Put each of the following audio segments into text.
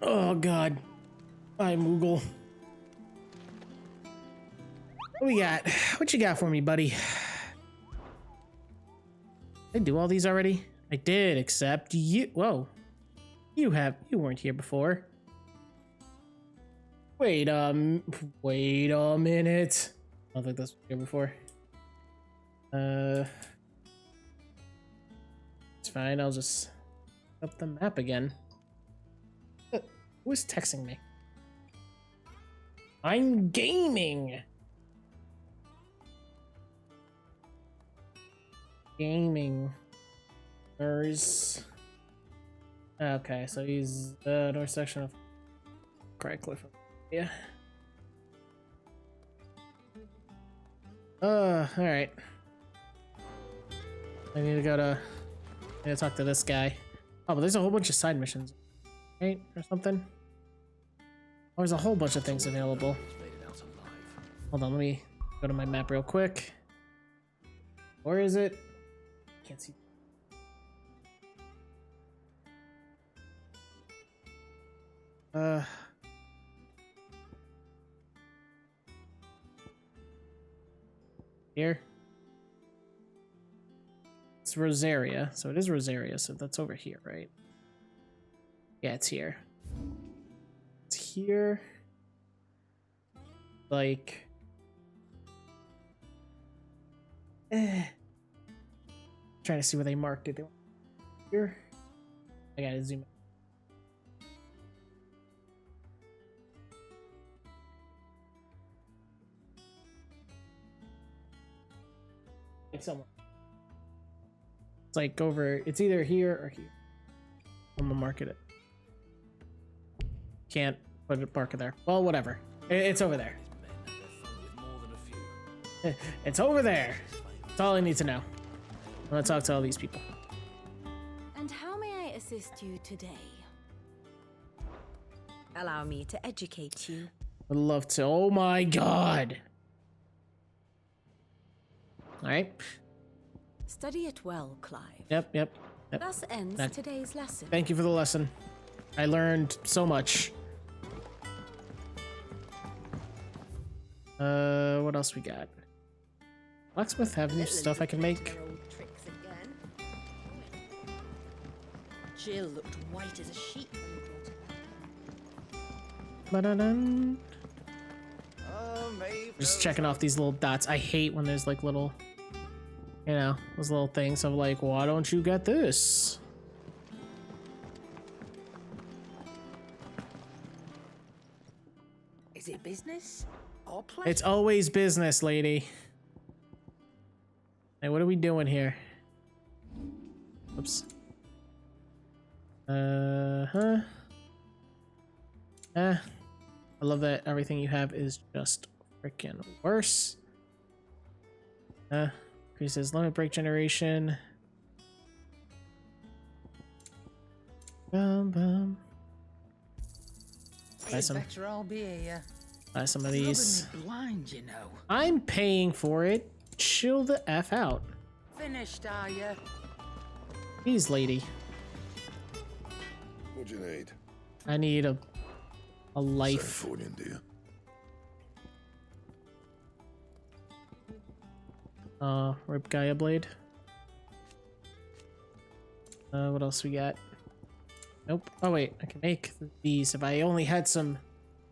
Oh god. Hi, Moogle. What we got? What you got for me, buddy? Did I do all these already? I did, except you. Whoa. You weren't here before. Wait a minute. I don't think this was here before. It's fine. I'll just up the map again. Who is texting me? I'm gaming. There's... Okay, so he's the north section of Craigcliff. Yeah. Alright. I need to talk to this guy. Oh, but there's a whole bunch of side missions, right? Or something? Oh, there's a whole bunch of things available. Hold on, let me go to my map real quick. Where is it? Can't see. Here. It's Rosaria, so it is Rosaria, so that's over here, right? Yeah, it's here. It's here. Like... Trying to see where they marked it. Here. I gotta zoom in. Like somewhere. It's like over, it's either here or here. I'm gonna mark it. Can't put it, mark it there. Well, whatever. It's over there. It's over there. That's all I need to know. I'm gonna talk to all these people. And how may I assist you today? Allow me to educate you. Would love to. Oh my god. All right. Study it well, Clive. Yep. Thus ends today's lesson. Thank you for the lesson. I learned so much. What else we got? Blacksmith have new stuff I can make. Jill looked white as a sheep when you just checking off these little dots. I hate when there's like little, you know, those little things of like, why don't you get this? Is it business or play? It's always business, lady. Hey, what are we doing here? Oops. I love that everything you have is just freaking worse. Increases limit break generation. Bum. Buy some of these. Blind, you know. I'm paying for it. Chill the F out. Finished, are you? Please, lady. What'd you need? I need a life. Fortune, do you? Rip Gaia blade. What else we got? Nope. Oh wait, I can make these if I only had some.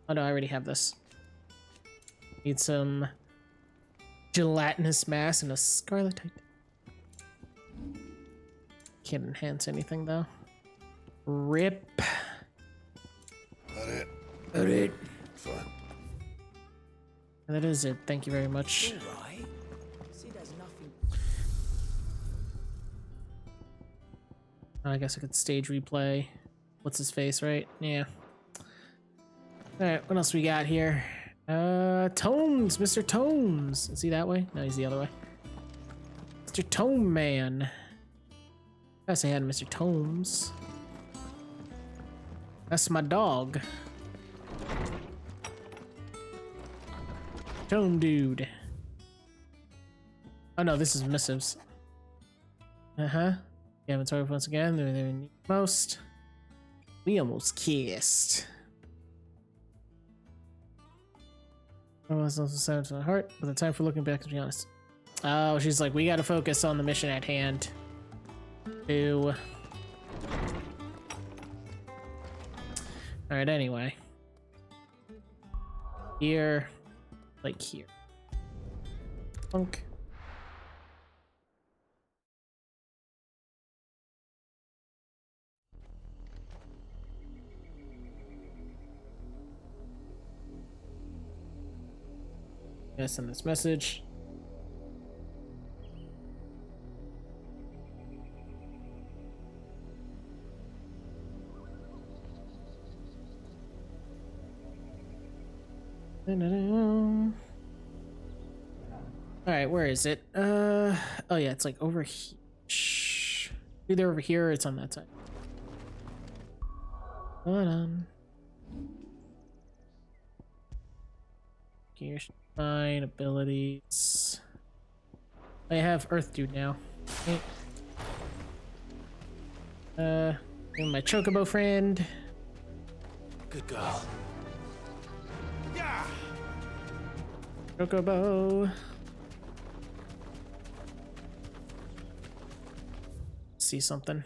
Oh no, I already have this. Need some gelatinous mass and a scarlet titan. Can't enhance anything though. Rip. That it. Fine. And that is it. Thank you very much. All right. See, there's nothing. I guess I could stage replay. What's his face, right? Yeah. Alright, what else we got here? Tomes! Mr. Tomes! Is he that way? No, he's the other way. Mr. Tome Man. I say hi to Mr. Tomes. That's my dog. Tome Dude. Oh no, this is missives. Yeah, inventory once again. They're most. We almost kissed. I was also sad to my heart, but the time for looking back, to be honest. Oh, she's like, we gotta focus on the mission at hand. Ew. Alright, anyway. Here. Like here. Punk. Yeah, send this message. Alright, where is it? Oh yeah, it's like over here. Shh. Either over here or it's on that side. Hold on. Gear, fine, abilities. I have Earth Dude now. Okay. My Chocobo friend. Good girl. Chocobo. See something.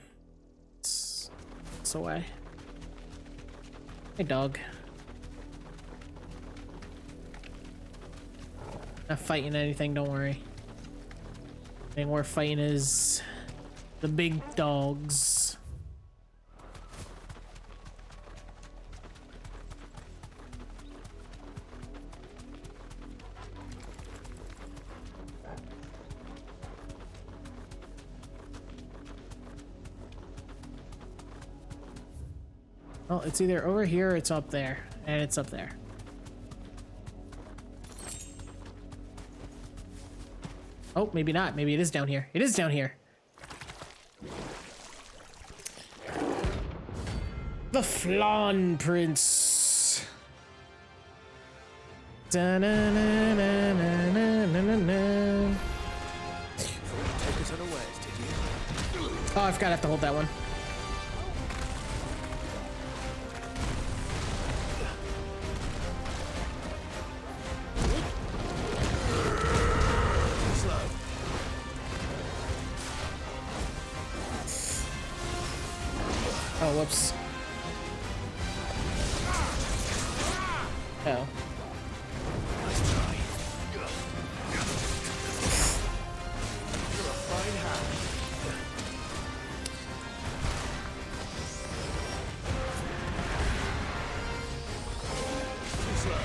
It's away. Hey, dog. Not fighting anything, don't worry. The thing we're fighting is the big dogs. Well, it's either over here or it's up there. And it's up there. Oh, maybe not. Maybe it is down here. It is down here. The Flan Prince. Da-na-na-na-na-na-na-na. Take us unawares, did you? Oh, I forgot I have to hold that one. Oh, whoops. Oh. Nice try. You're a fine hand. Too slow.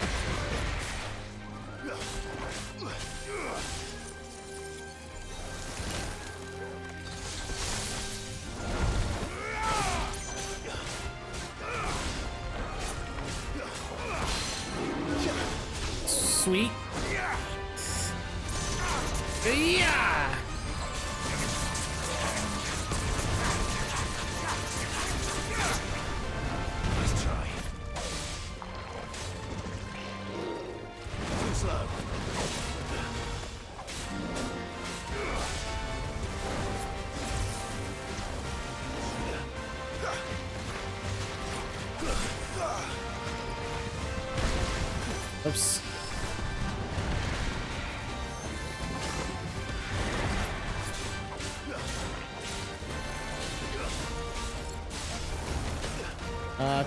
Sweet. Yeah. Nice try. Too slow. Oops.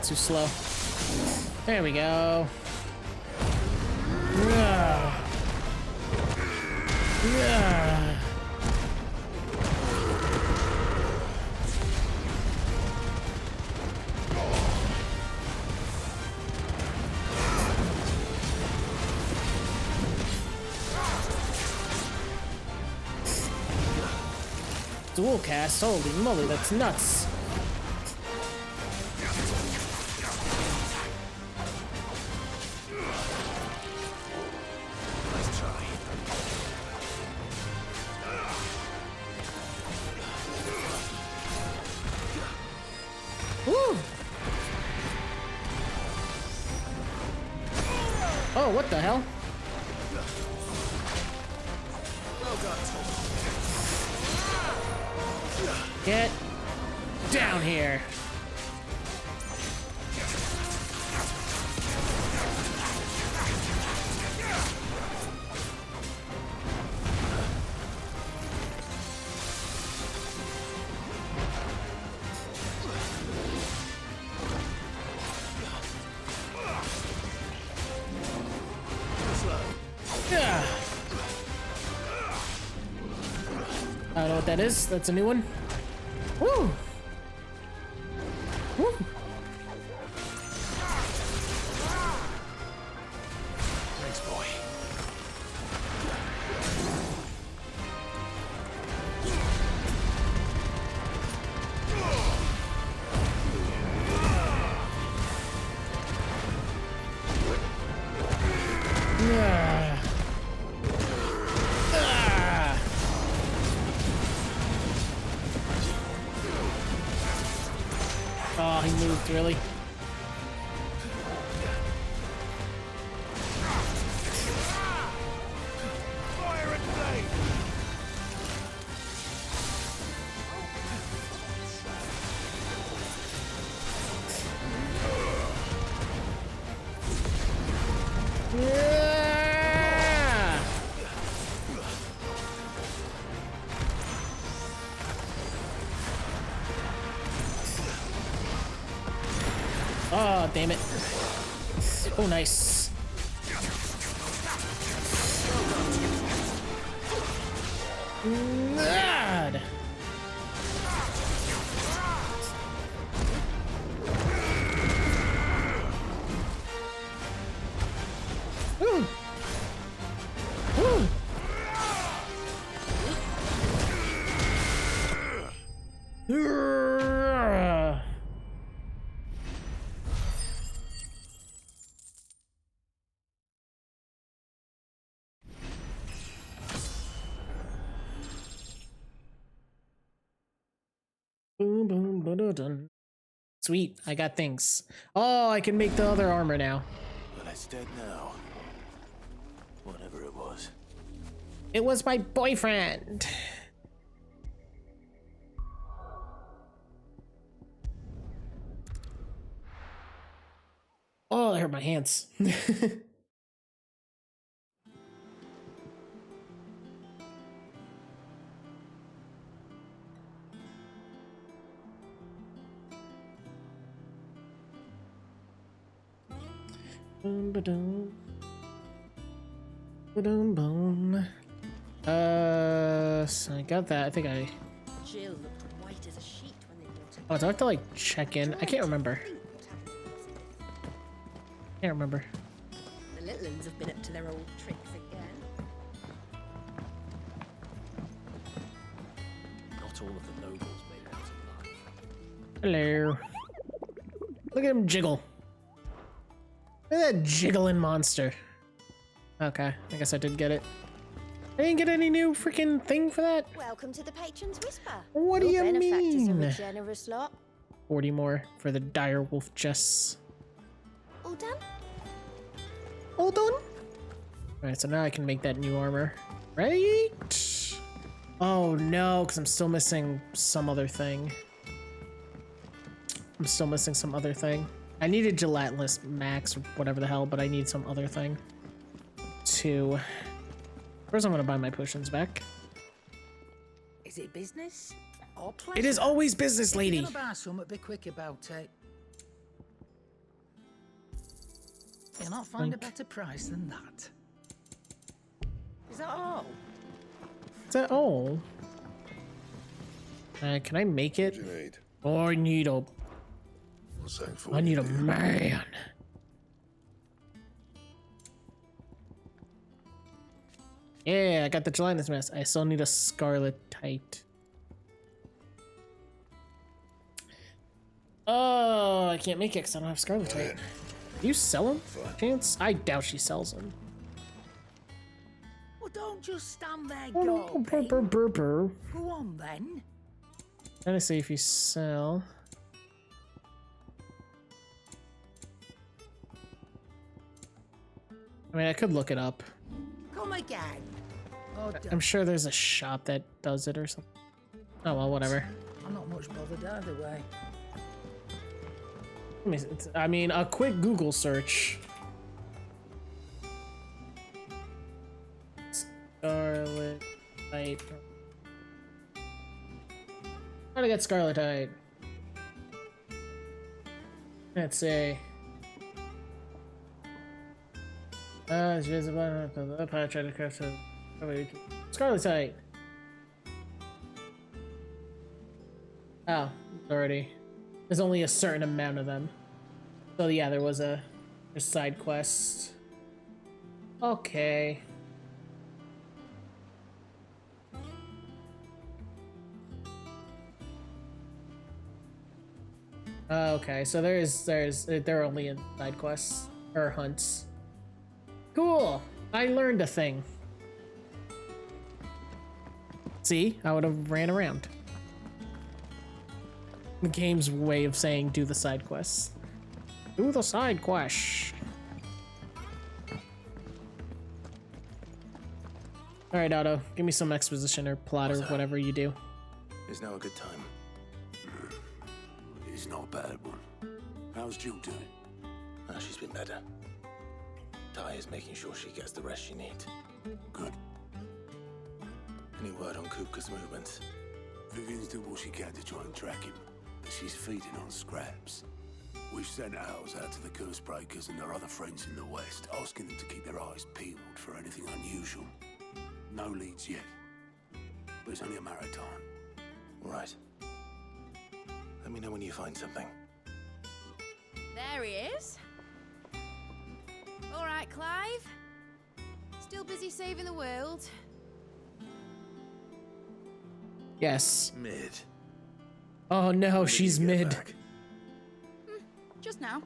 Too slow. There we go. Yeah. Yeah. Dual cast, holy moly, that's nuts. Nice try. Woo! Oh, what the hell? Well done, Tom. Get down here. I don't know what that is. That's a new one. Woo! Woo! Thanks, boy. Yeah. Ah. Oh, he moved, really? Fire and flame! Yeah. Oh, damn it. Oh, nice. God. Woo. Woo. Yeah. Boom, boom, ba-da-dun. Sweet, I got things. Oh, I can make the other armor now. Well, it's dead now. Whatever it was. It was my boyfriend. Oh, that hurt my hands. Boom, ba-dum. Ba-dum, boom. So I got that. I think I. Jill looked white as a sheet when they brought her. Oh, do I have to like check in? I can't remember. Can't remember. The little ones have been up to their old tricks again. Not all of the nobles made it out alive. Hello. Look at him jiggle. Look at that jiggling monster. Okay, I guess I did get it. I didn't get any new freaking thing for that. Welcome to the Patron's Whisper. What do Your you benefactors are mean? a generous lot. 40 more for the dire wolf chests. All done? All done? Alright, so now I can make that new armor. Right? Oh no, because I'm still missing some other thing. I'm still missing some other thing. I needed gelatinous max or whatever the hell, but I need some other thing. Too. First, I'm gonna buy my potions back. Is it business or pleasure? It is always business, lady. If you're gonna buy something, be quick about it. You'll not find a better price than that. Is that all? Is that all? Can I make it? What do you need? Oh, I need a. What's that for? I need a you, dear? man. Yeah, I got the gelatinous mask. I still need a scarlet tight. Oh, I can't make it because I don't have scarlet tight. You sell them? Chance? I doubt she sells them. Well, don't just stand there Oh, no. gawping. Brr, brr, brr. Go on then. Trying to see if you sell. I mean, I could look it up. Come again. Oh, I'm sure there's a shop that does it or something. Oh well, whatever. I'm not much bothered either way. I mean, a quick Google search. Scarlet Knight. How to get Scarlet Knight? Let's see. It's visible. Try to craft Scarlet Knight. Oh, already. There's only a certain amount of them. So yeah, there was a side quest. Okay. Okay, so they're only in side quests or hunts. Cool. I learned a thing. See, I would have ran around. The game's way of saying do the side quests. Do the side quest. All right, Otto, give me some exposition or plot or whatever you do. Is now a good time? It's not a bad one. How's Jill doing? Ah, she's been better. Ty is making sure she gets the rest she needs. Good. Any word on Kupka's movements? Vivian's did what she can to try and track him, but she's feeding on scraps. We've sent ours out to the curse breakers and their other friends in the west, asking them to keep their eyes peeled for anything unusual. No leads yet, but it's only a matter of time. All right. Let me know when you find something. There he is. All right, Clive. Still busy saving the world. Yes. Mid. Oh no, When did she's you get mid. back? Just now.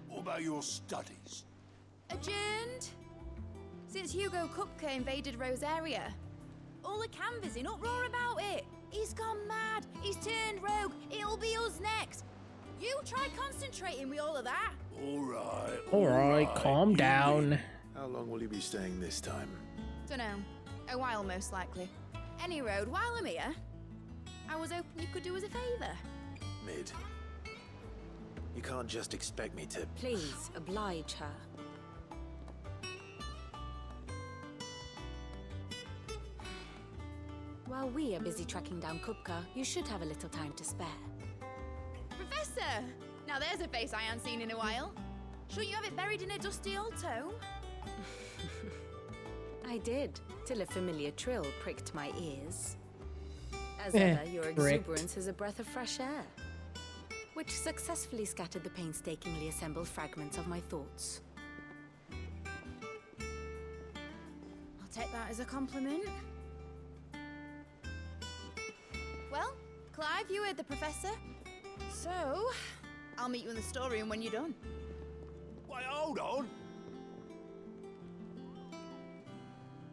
What about your studies? Adjourned. Since Hugo Kupka invaded Rosaria. All the canvas in uproar about it. He's gone mad. He's turned rogue. It'll be us next. You try concentrating with all of that. All All right, calm You down. win. How long will you be staying this time? Dunno. A while, most likely. Any road, while I'm here, I was hoping you could do us a favour. Mid. You can't just expect me to... Please, oblige her. While we are busy tracking down Kupka, you should have a little time to spare. Professor! Now there's a face I haven't seen in a while. Shouldn't you have it buried in a dusty old tome? I did, till a familiar trill pricked my ears. As ever, your pricked. exuberance is a breath of fresh air, which successfully scattered the painstakingly assembled fragments of my thoughts. I'll take that as a compliment. Well, Clive, you heard the professor. So, I'll meet you in the storeroom when you're done. Wait, hold on.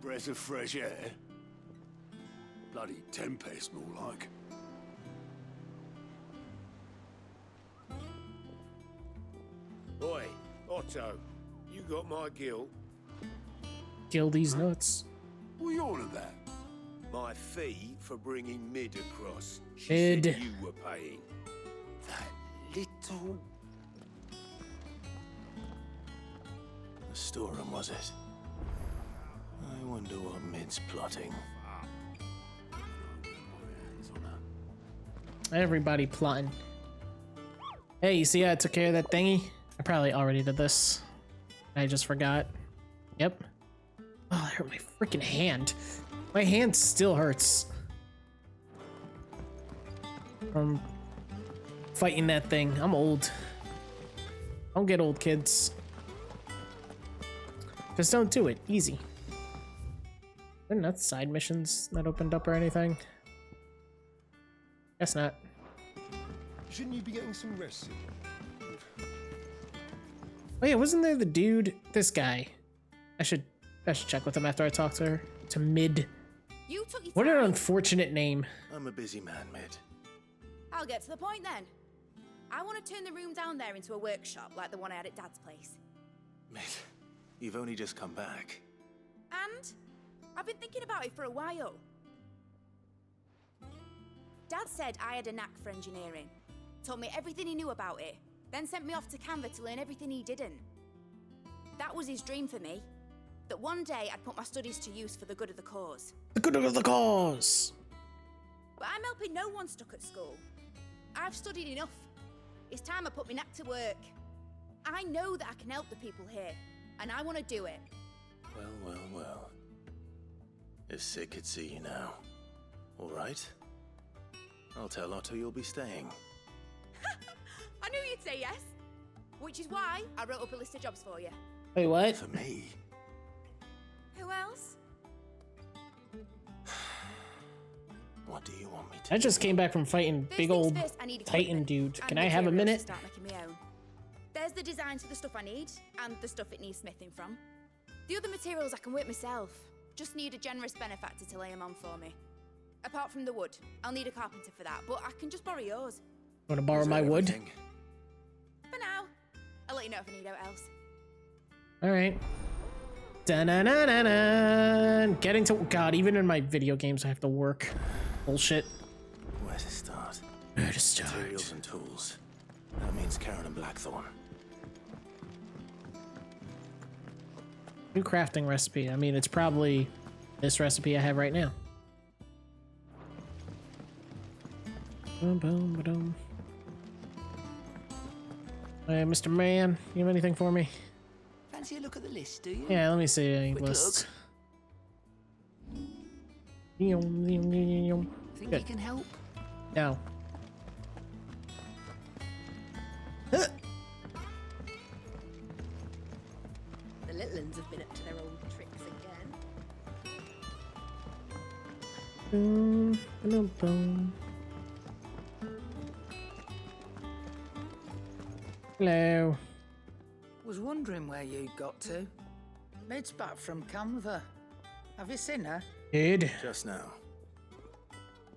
Breath of fresh air. Bloody tempest, more like. Oi, Otto, you got my guilt. Kill these nuts. What are you on about? My fee for bringing Mid across. She Mid. said you were paying. That little... The storeroom, was it? I wonder what Mid's plotting. Everybody plotting. Hey, you see how I took care of that thingy? I probably already did this. I just forgot. Yep. Oh, that hurt my freaking hand. My hand still hurts from fighting that thing. I'm old. Don't get old, kids. Just don't do it. Easy. There are not side missions that opened up or anything. Guess not. Shouldn't you be getting some rest? Oh yeah, wasn't there the dude? This guy. I should check with him after I talk to her. To Mid. You took your What an time. unfortunate name. I'm a busy man, Mid. I'll get to the point then. I want to turn the room down there into a workshop like the one I had at Dad's place. Mid, you've only just come back. And I've been thinking about it for a while. Dad said I had a knack for engineering. Told me everything he knew about it, then sent me off to Canva to learn everything he didn't. That was his dream for me. That one day I'd put my studies to use for the good of the cause. The good of the cause. But I'm helping no one stuck at school. I've studied enough. It's time I put my knack to work. I know that I can help the people here, and I want to do it. Well, well, well. If Sid could see you now. All right? I'll tell Otto you'll be staying. I knew you'd say yes. Which is why I wrote up a list of jobs for you. Wait, what? For me? Who else? What do you want me to I just do? came back from fighting First big things old first, I need Titan equipment dude. and Can I have a materials minute? to start making my own. There's the designs for the stuff I need, and the stuff it needs smithing from. The other materials I can work myself. Just need a generous benefactor to lay them on for me. Apart from the wood, I'll need a carpenter for that, but I can just borrow yours. Want to borrow Is my that wood? everything? For now. I'll let you know if I need out else. All right. Da-na-na-na-na. Getting to God. Even in my video games, I have to work. Bullshit. Where to start? Where to start? Materials and tools. That means Karen and Blackthorn. New crafting recipe. I mean, it's probably this recipe I have right now. Boom, boom, ba-dum. Hey, Mr. Man, you have anything for me? Fancy a look at the list, do you? Yeah, let me see a Quick list. Think Good. you can help? No. The little uns have been up to their old tricks again. Boom, boom, boom. Hello. Was wondering where you got to. Maid's back from Canva. Have you seen her? Good. Just now.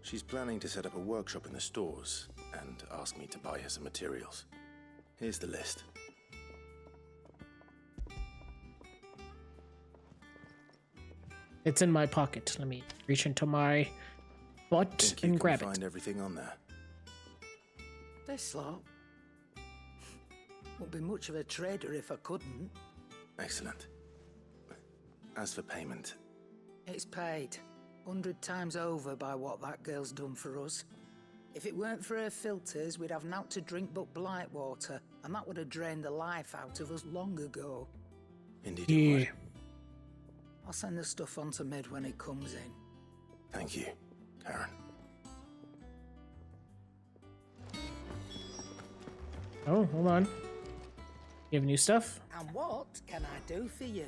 She's planning to set up a workshop in the stores and ask me to buy her some materials. Here's the list. It's in my pocket. Let me reach into my butt Think you and can grab find it. everything on there? This lot. Won't be much of a trader if I couldn't. Excellent. As for payment, It's paid 100 times over by what that girl's done for us. If it weren't for her filters, we'd have naught to drink but blight water, and that would have drained the life out of us long ago. indeed it Yeah. would. I'll send the stuff on to Mid when it comes in. Thank you, Karen. Oh, hold on. You have new stuff? And what can I do for you?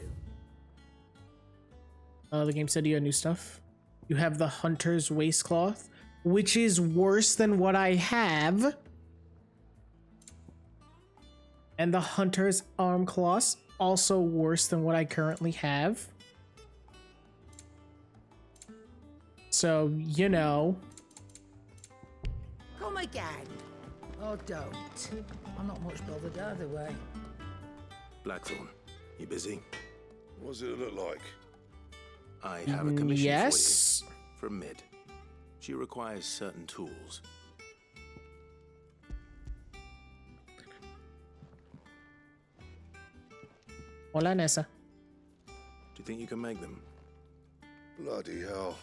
The game said you had new stuff. You have the Hunter's Waistcloth, which is worse than what I have. And the Hunter's Arm Cloths, also worse than what I currently have. So, you know. Come again. Or don't. I'm not much bothered either way. Blackthorn, you busy? What does it look like? I have a commission Yes. for you. From Mid. She requires certain tools. Hola, Nessa. Do you think you can make them? Bloody hell.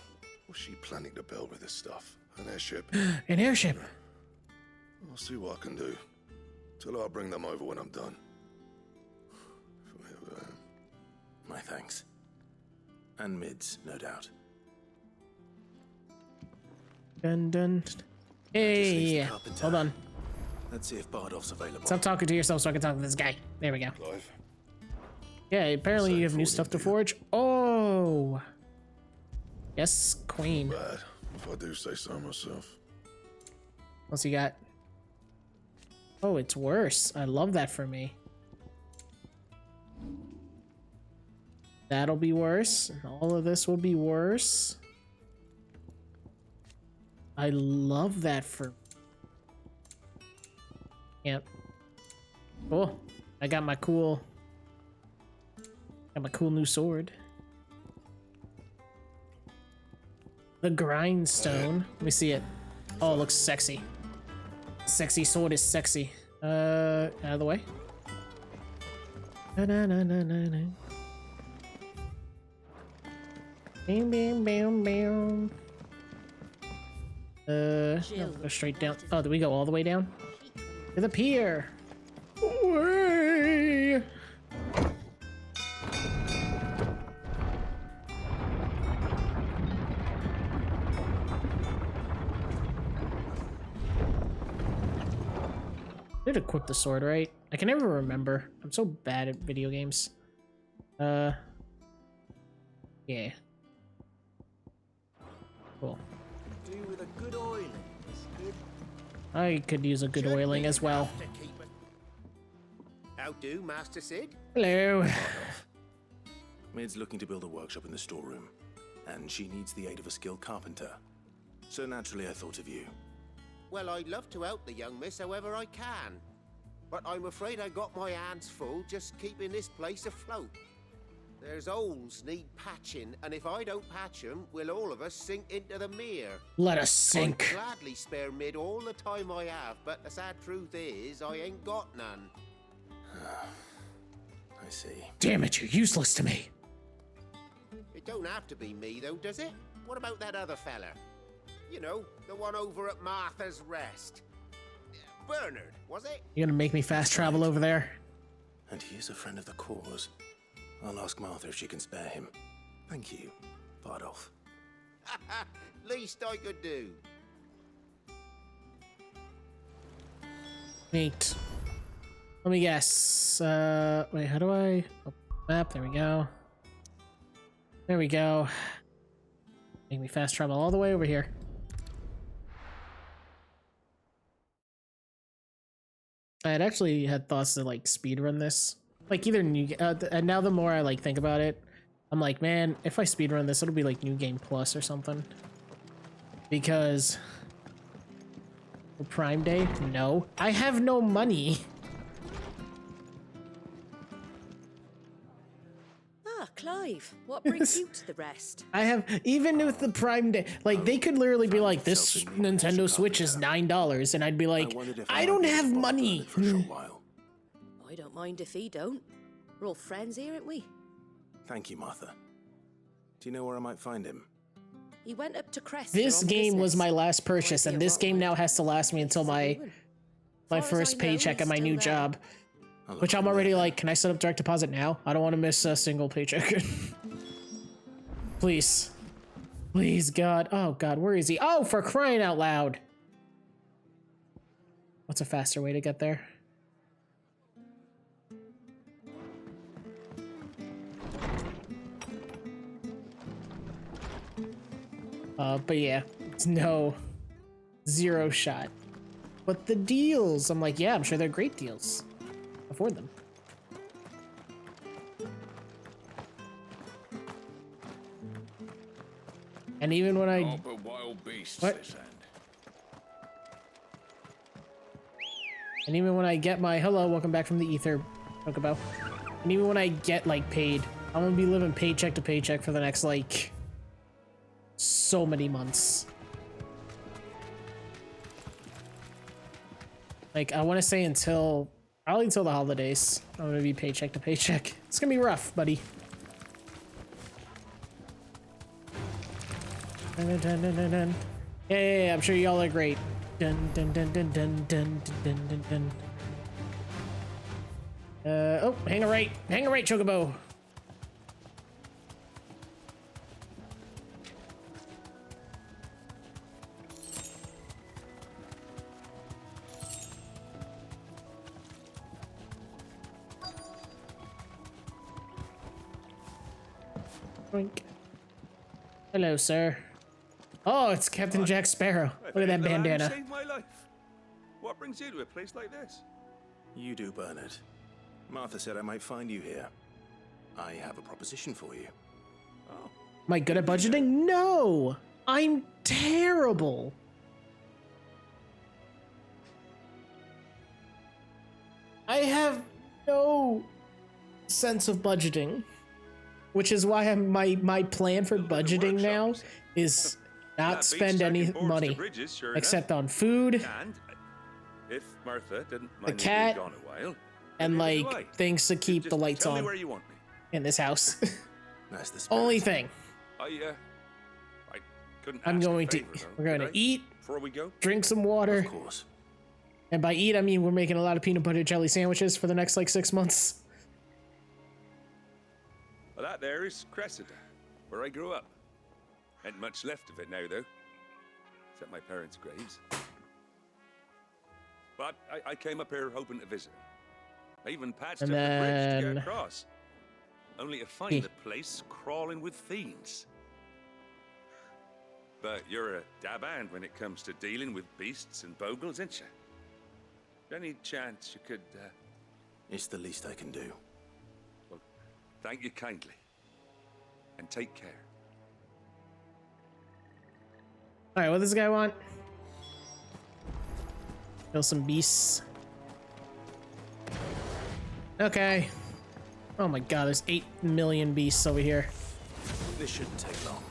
What's she planning to build with this stuff? An airship? An airship. I'll see what I can do. Tell her I'll bring them over when I'm done. My thanks. And Mid's, no doubt. Dun dun. leaves Hey, the carpenter. hold on. Let's see if Bardolph's available. Stop talking to yourself so I can talk to this guy. There we go. Clive, Yeah, apparently So you have new forwarding stuff to to you. forge. Oh. Yes, queen. bad, if I do say so myself. What's he got? Oh, it's worse. I love that for me. That'll be worse. All of this will be worse. I love that for... Yep. Cool. I got my cool... Got my cool new sword. The grindstone. Let me see it. Oh, it looks sexy. Sexy sword is sexy. Out of the way. Na-na-na-na-na-na. Bam, bam, bam, bam. No, go straight down. Oh, do we go all the way down? To the pier. Way. should equip the sword, right? I can never remember. I'm so bad at video games. Yeah. Cool. Do with a good oiling. I could use a good oiling as well. How do, Master Sid? Hello. Maid's looking to build a workshop in the storeroom, and she needs the aid of a skilled carpenter. So naturally I thought of you. Well, I'd love to help the young miss however I can. But I'm afraid I got my hands full just keeping this place afloat. There's holes need patching, and if I don't patch them, we'll all of us sink into the mere. Let us sink. I'd gladly spare Mid all the time I have, but the sad truth is, I ain't got none. I see. Damn it, you're useless to me. It don't have to be me, though, does it? What about that other fella? You know, the one over at Martha's Rest. Bernard, was it? You're gonna make me fast travel over there? And he is a friend of the cause. I'll ask Martha if she can spare him. Thank you, Bardolph. Least I could do. Neat. Let me guess. Wait, how do I... Oh, map, there we go. There we go. Make me fast travel all the way over here. I had actually had thoughts to like speedrun this. Like either new and now the more I like think about it, I'm like, man, if I speedrun this, it'll be like New Game Plus or something. Because for Prime Day, no. I have no money. Ah, Clive, what brings you to the rest? I have, even with the Prime Day, like they could literally be like, this Nintendo Switch is $9, and I'd be like, I don't have money. For a short while. I don't mind if he don't. We're all friends here, aren't we? Thank you, Martha. Do you know where I might find him? He went up to Crest. This game was my last purchase, and this game now has to last me until my first paycheck at my new job. Which I'm already like, can I set up direct deposit now? I don't want to miss a single paycheck. Please. Please, God. Oh, God, where is he? Oh, for crying out loud. What's a faster way to get there? But yeah, it's zero shot. But the deals, I'm like, yeah, I'm sure they're great deals. Afford them. And even when I... wild beasts, what? this end. And even when I get my... Hello, welcome back from the ether, Chocobo. And even when I get, like, paid, I'm gonna be living paycheck to paycheck for the next, like... so many months. Like, I want to say probably until the holidays. I'm gonna be paycheck to paycheck. It's gonna be rough, buddy. Dun, dun, dun, dun, dun. Yeah, I'm sure y'all are great. Dun dun dun dun dun dun dun dun dun. Oh, hang a right, Chocobo. Boink. Hello, sir. Oh, it's Captain Jack Sparrow. Look at that bandana. Saved my life. What brings you to a place like this? You do, Bernard. Martha said I might find you here. I have a proposition for you. Oh. Am I good at budgeting? No! I'm terrible! I have no sense of budgeting. Which is why my plan for budgeting now is not spend any money. Except on food, And if Martha didn't the mind cat, gone a while, and neither do like I. things to keep Just the lights tell me on where you want me. in this house. That's the spirit. Only thing. I couldn't I'm ask a going to favor, though, we're going could to I? eat, Before we go? drink some water, Of course. and by eat I mean we're making a lot of peanut butter jelly sandwiches for the next like 6 months. Well, that there is Cressida, where I grew up. Ain't much left of it now, though. Except my parents' graves. But I came up here hoping to visit. I even patched And up the bridge to then- get across. Only to find the place crawling with fiends. But you're a dab hand when it comes to dealing with beasts and bogles, ain't you? Any chance you could, It's the least I can do. Well, thank you kindly. And take care. Alright, what does this guy want? Kill some beasts. Okay. Oh my god, there's 8 million beasts over here. This shouldn't take long.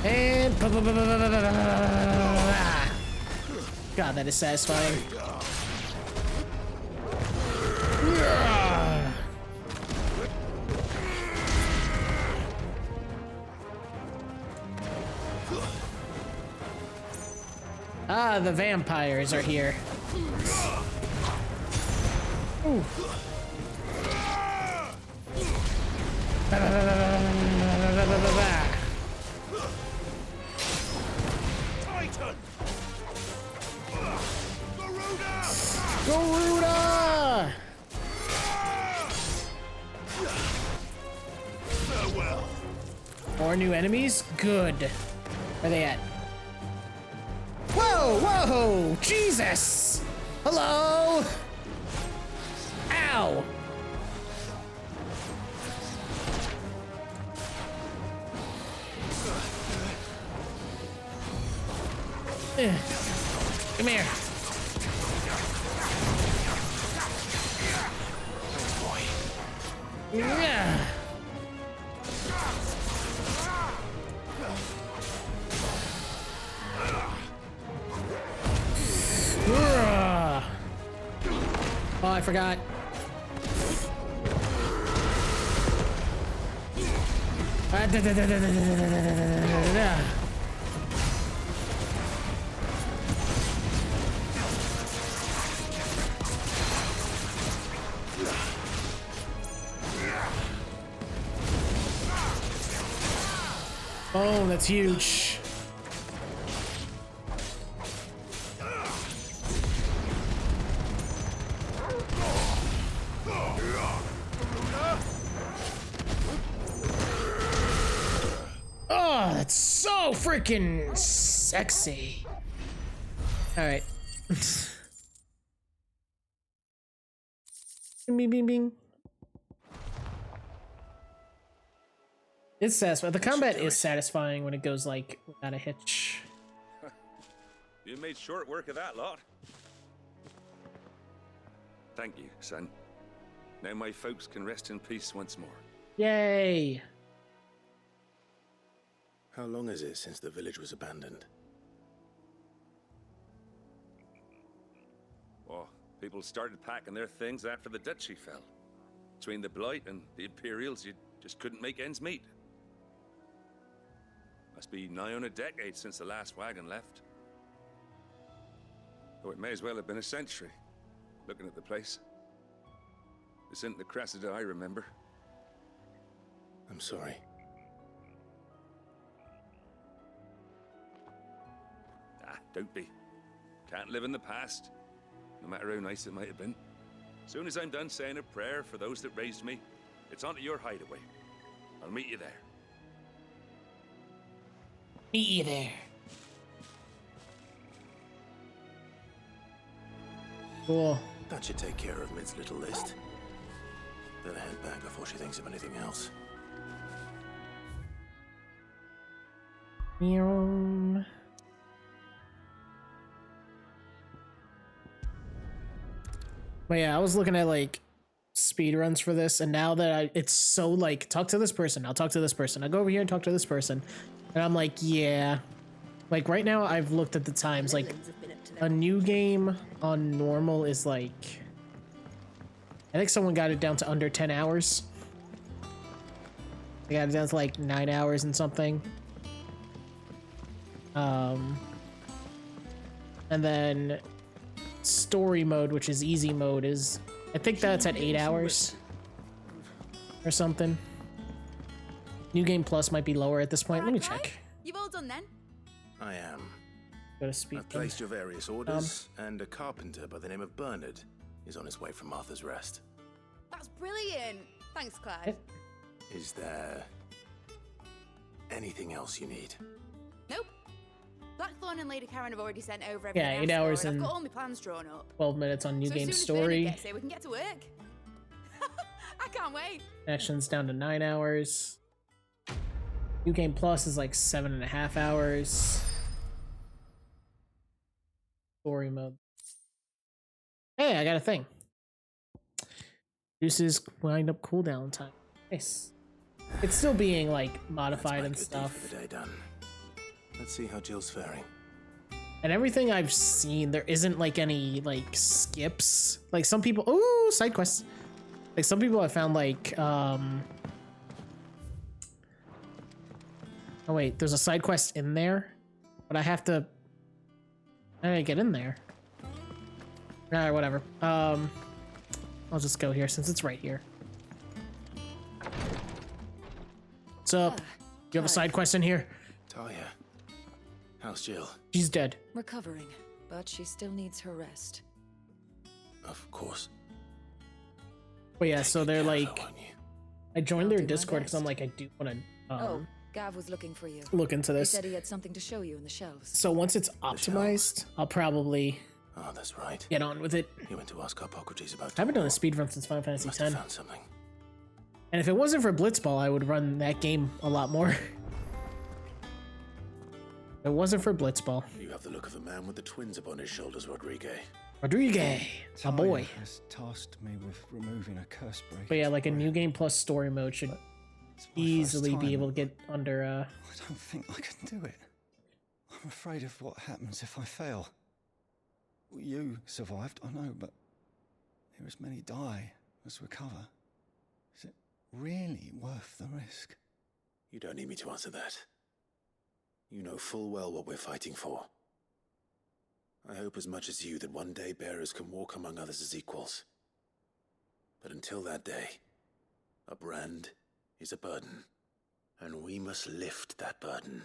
And God, that is satisfying. Ah, the vampires are here. Ooh. Titan! Garuda! Farewell! More new enemies? Good. Where are they at? Whoa, whoa! Jesus! Hello? Ow! Come here. Yeah. Oh, I forgot. Oh, that's huge. Oh, that's so freaking sexy. All right. Bing, bing, bing. It's satisfying. The combat is satisfying when it goes like without a hitch. You made short work of that lot. Thank you, son. Now my folks can rest in peace once more. Yay! How long is it since the village was abandoned? Oh, people started packing their things after the duchy fell. Between the Blight and the Imperials, you just couldn't make ends meet. Must be nigh on a decade since the last wagon left. Oh, it may as well have been a century, looking at the place. This isn't the Cressida I remember. I'm sorry. Ah, don't be. Can't live in the past, no matter how nice it might have been. Soon as I'm done saying a prayer for those that raised me, it's on to your hideaway. I'll meet you there. Meet you there. Cool. That should take care of Mid's little list. Better head back before she thinks of anything else. Meow. But yeah, I was looking at like speed runs for this, and now that it's so like talk to this person, I'll talk to this person, I'll go over here and talk to this person, and I'm like, yeah, like right now I've looked at the times, like a new game on normal is like, I think someone got it down to under 10 hours. They got it down to like 9 hours and something. And then story mode, which is easy mode, is I think that's at 8 hours or something. New Game Plus might be lower at this point. Let me check. You've all done then? I am. Go to speed. I've placed your various orders, and a carpenter by the name of Bernard is on his way from Arthur's Rest. That's brilliant. Thanks, Clive. Is there anything else you need? Nope. Blackthorn and Lady Karen have already sent over Yeah, everything 8 I asked hours for, and and I've got all my plans drawn up. 12 minutes on New So Game as soon as Bernard Story. gets here, we can get to work. I can't wait. Action's down to 9 hours. New Game Plus is like 7.5 hours. Story mode. Hey, I got a thing. Reduces wind up cooldown time. Nice. It's still being like modified and stuff. For the day done. Let's see how Jill's faring. And everything I've seen, there isn't like any like skips. Like some people, ooh, side quests. Like some people I found like, oh wait, there's a side quest in there, but I have to, how do I get in there? Alright, whatever. I'll just go here since it's right here. What's up? You have a side quest in here? Talia, how's Jill? She's dead. Recovering, but she still needs her rest. Of course. But yeah, so they're like, I joined I'll their do my Discord because I'm best. like, I do want to Oh, Gav was looking for you. look into He this. said he had something to show you in the shelves. So once it's optimized, I'll probably Oh, that's right. get on with it. You went to ask Hippocrates about. I haven't done a speedrun since Final Fantasy Must have X. found something. And if it wasn't for Blitzball, I would run that game a lot more. If it wasn't for Blitzball. You have the look of a man with the twins upon his shoulders, Rodrigue. Rodrigue, my boy. has tasked me with removing a curse breaker. But yeah, like a New Game Plus story mode should It's my easily first be time. able to get under, I don't think I can do it. I'm afraid of what happens if I fail. You survived, I know, but there as many die as recover. Is it really worth the risk? You don't need me to answer that. You know full well what we're fighting for. I hope as much as you that one day bearers can walk among others as equals. But until that day, a brand is a burden, and we must lift that burden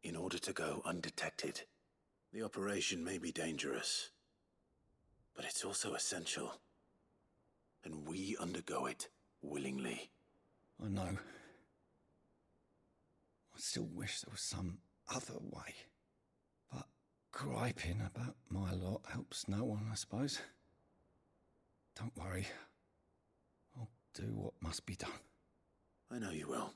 in order to go undetected. The operation may be dangerous, but it's also essential, and we undergo it willingly. I know. I still wish there was some other way. But griping about my lot helps no one, I suppose. Don't worry. I'll do what must be done. I know you will.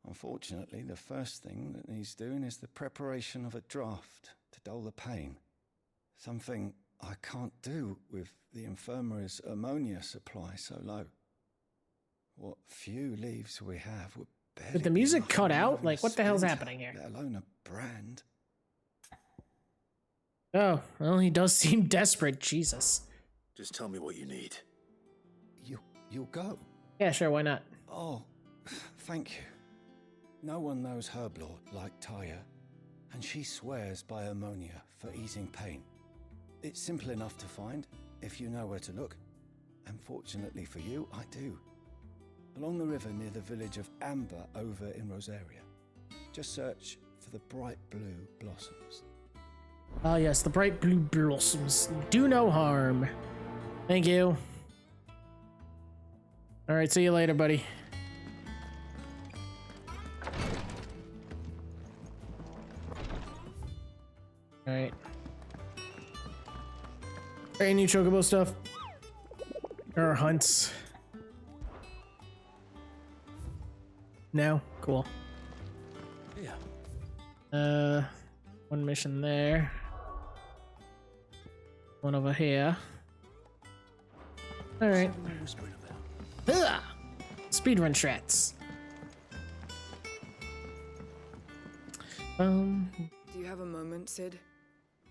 Unfortunately, the first thing that needs doing is the preparation of a draft to dull the pain. Something I can't do with the infirmary's ammonia supply so low. What few leaves we have would barely Did the be music enough cut to out? remove a Like, what the hell's splinter, happening here? Let alone a brand. Oh, well, he does seem desperate. Jesus. Just tell me what you need. You'll go? Yeah, sure, why not? Oh, thank you. No one knows Herb Lord like Taya, and she swears by ammonia for easing pain. It's simple enough to find, if you know where to look. And fortunately for you, I do. Along the river near the village of Amber over in Rosaria. Just search for the bright blue blossoms. Ah, yes, the bright blue blossoms do no harm. Thank you. All right, see you later, buddy. All right. Any new Chocobo stuff? Or hunts? No? Cool. Yeah. One mission there. One over here. All right. Speedrun strats. Do you have a moment, Sid?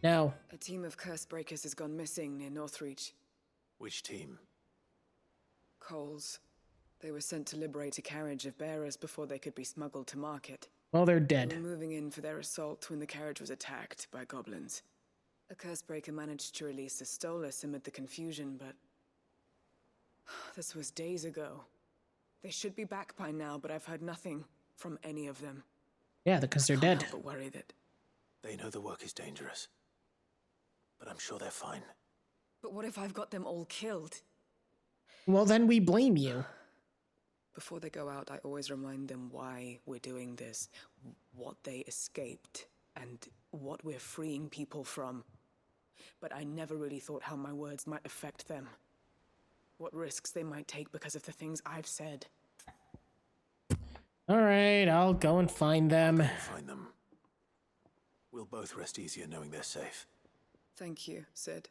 No. A team of curse breakers has gone missing near Northreach. Which team? Coles. They were sent to liberate a carriage of bearers before they could be smuggled to market. Well, they're They dead. were moving in for their assault when the carriage was attacked by goblins. A curse breaker managed to release a Stolas amid the confusion, but this was days ago. They should be back by now, but I've heard nothing from any of them. Yeah, because they're Can't dead. help but worry that They know the work is dangerous. But I'm sure they're fine. But what if I've got them all killed? Well, then we blame you. Before they go out, I always remind them why we're doing this, what they escaped, and what we're freeing people from. But I never really thought how my words might affect them. What risks they might take because of the things I've said. All right, I'll go and find them. Find them. We'll both rest easier knowing they're safe. Thank you, Sid.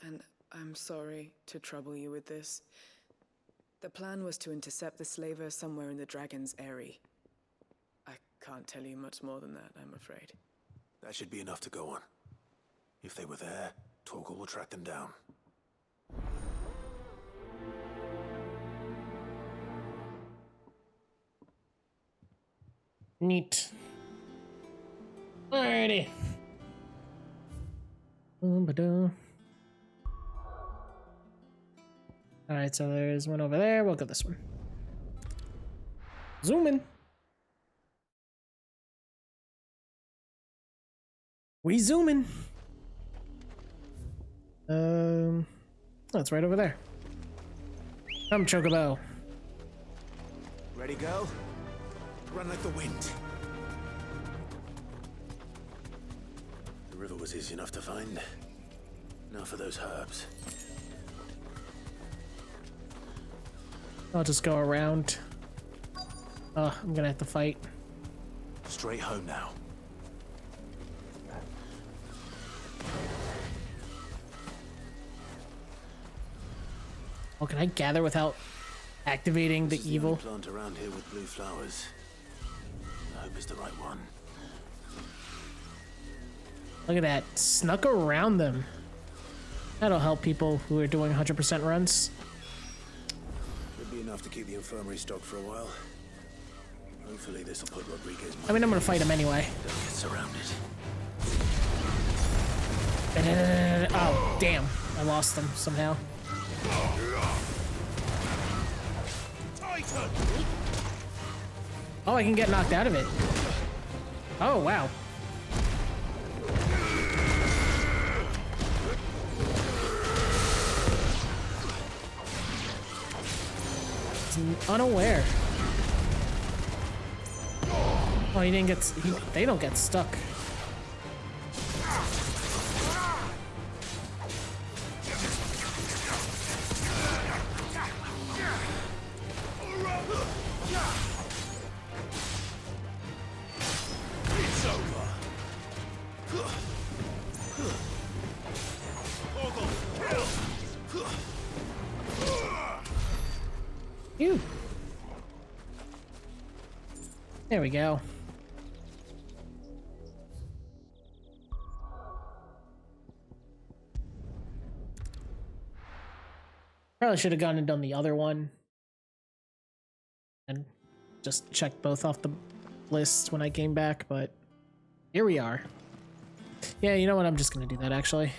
And I'm sorry to trouble you with this. The plan was to intercept the slaver somewhere in the Dragon's Eyrie. I can't tell you much more than that, I'm afraid. That should be enough to go on. If they were there, Torgal will track them down. Neat. Alrighty. Alright, so there's one over there. We'll go this one. Zoom in. We zooming. Oh, it's right over there. Come, Chocobo. Ready, go? Run like the wind. The river was easy enough to find. Now for those herbs. I'll just go around. Oh, I'm gonna have to fight. Straight home now. Oh, can I gather without activating the evil? Plant around here with blue flowers. I hope it's the right one. Look at that. Snuck around them. That'll help people who are doing 100% runs. Should be enough to keep the infirmary stocked for a while. Hopefully this will put Rodriguez. I mean, I'm gonna fight him anyway. Don't get surrounded. Oh, damn. I lost them somehow. Oh, I can get knocked out of it. Oh, wow. Unaware. Oh, he didn't get. They don't get stuck. It's over. Phew. There we go. Probably should have gone and done the other one. And just checked both off the list when I came back, but here we are. Yeah, you know what? I'm just gonna do that actually.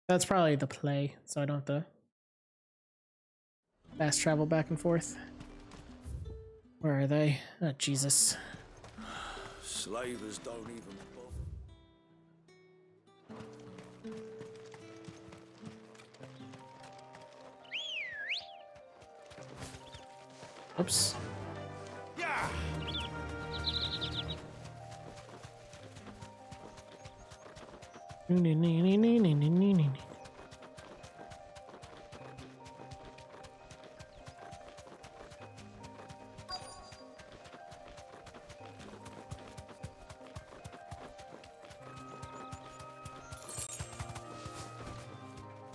That's probably the play, so I don't have to fast travel back and forth. Where are they? Oh, Jesus. Slavers don't even bother. Oops. Yeah.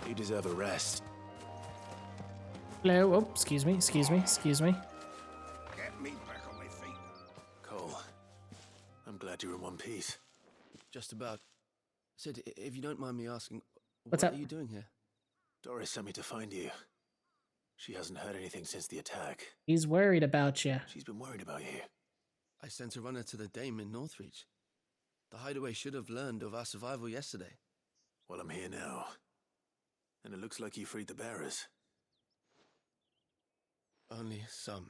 You deserve a rest. Hello. Oh, excuse me. Excuse me. Excuse me. Get me back on my feet. Cole, I'm glad you're in one piece. Just about. Sid, if you don't mind me asking, What's what up? are you doing here? Doris sent me to find you. She hasn't heard anything since the attack. He's worried about you. She's been worried about you. I sent a runner to the Dame in Northreach. The hideaway should have learned of our survival yesterday. Well, I'm here now. And it looks like you freed the bearers. Only some.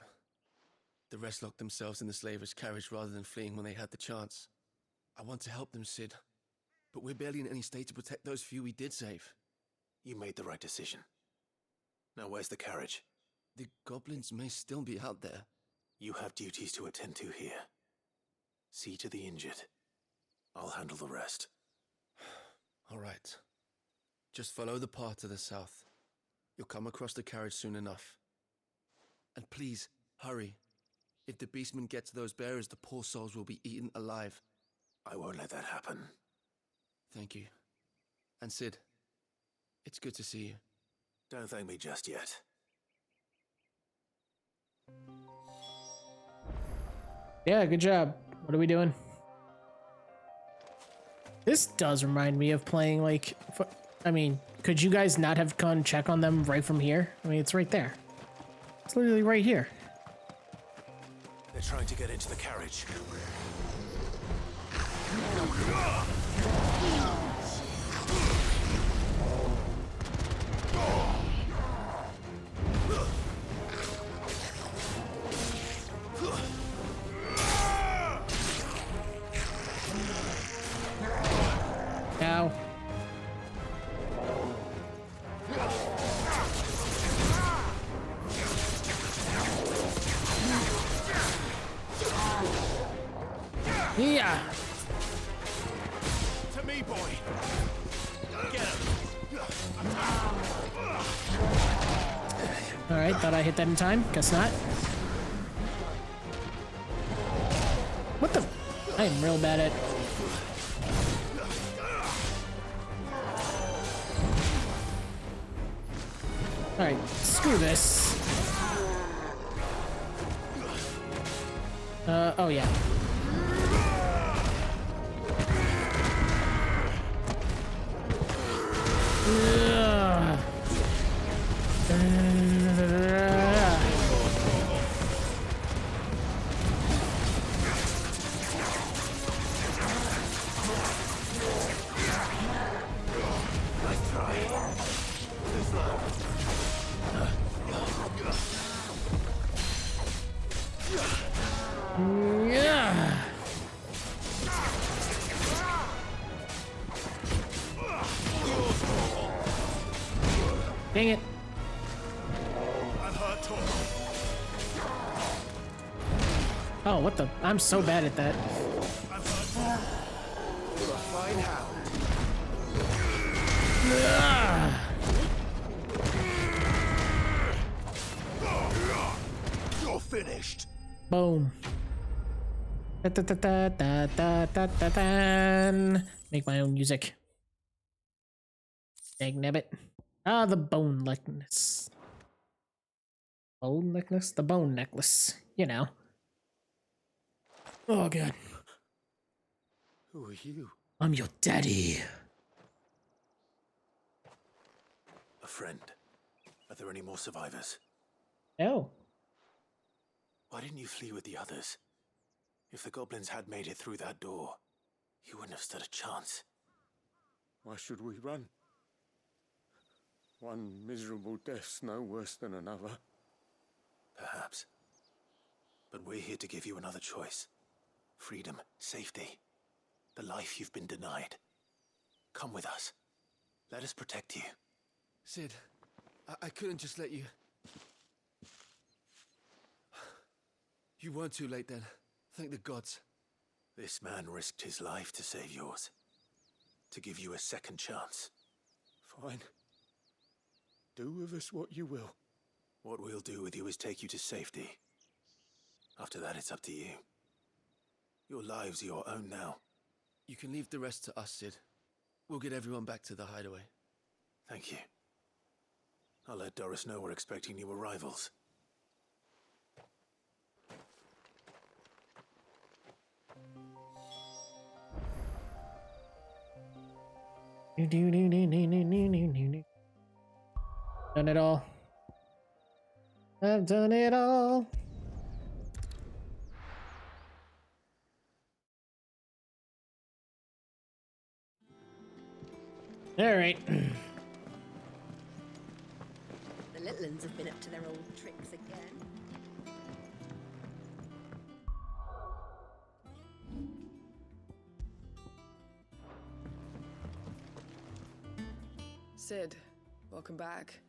The rest locked themselves in the slaver's carriage rather than fleeing when they had the chance. I want to help them, Sid. But we're barely in any state to protect those few we did save. You made the right decision. Now where's the carriage? The goblins may still be out there. You have duties to attend to here. See to the injured. I'll handle the rest. All right. Just follow the path to the south. You'll come across the carriage soon enough. And please, hurry. If the beastmen get to those bearers, the poor souls will be eaten alive. I won't let that happen. Thank you. And Sid, it's good to see you. Don't thank me just yet. Yeah, good job. What are we doing? This does remind me of playing, like, I mean, could you guys not have gone check on them right from here? I mean, it's right there. It's literally right here. They're trying to get into the carriage. Ow. Yeah. To me, boy. Get him. All right, thought I hit that in time. Guess not. What the? I am real bad at. All right, screw this. Oh yeah. Dang it. Oh, what the? I'm so bad at that. You're finished. Boom. Da, da, da, da, da, da, da, da, da. Make my own music. Dagnabbit. Ah, the bone necklace. Bone necklace? The bone necklace. You know. Oh, God. Who are you? I'm your daddy. A friend. Are there any more survivors? No. Why didn't you flee with the others? If the goblins had made it through that door, you wouldn't have stood a chance. Why should we run? One miserable death's no worse than another. Perhaps. But we're here to give you another choice. Freedom, safety, the life you've been denied. Come with us. Let us protect you. Sid, I couldn't just let you... You weren't too late then. Thank the gods. This man risked his life to save yours. To give you a second chance. Fine. Do with us what you will. What we'll do with you is take you to safety. After that, it's up to you. Your lives are your own now. You can leave the rest to us, Sid. We'll get everyone back to the hideaway. Thank you. I'll let Doris know we're expecting new arrivals. Done it all. I've done it all. All right. The little uns have been up to their old tricks again. Sid, welcome back.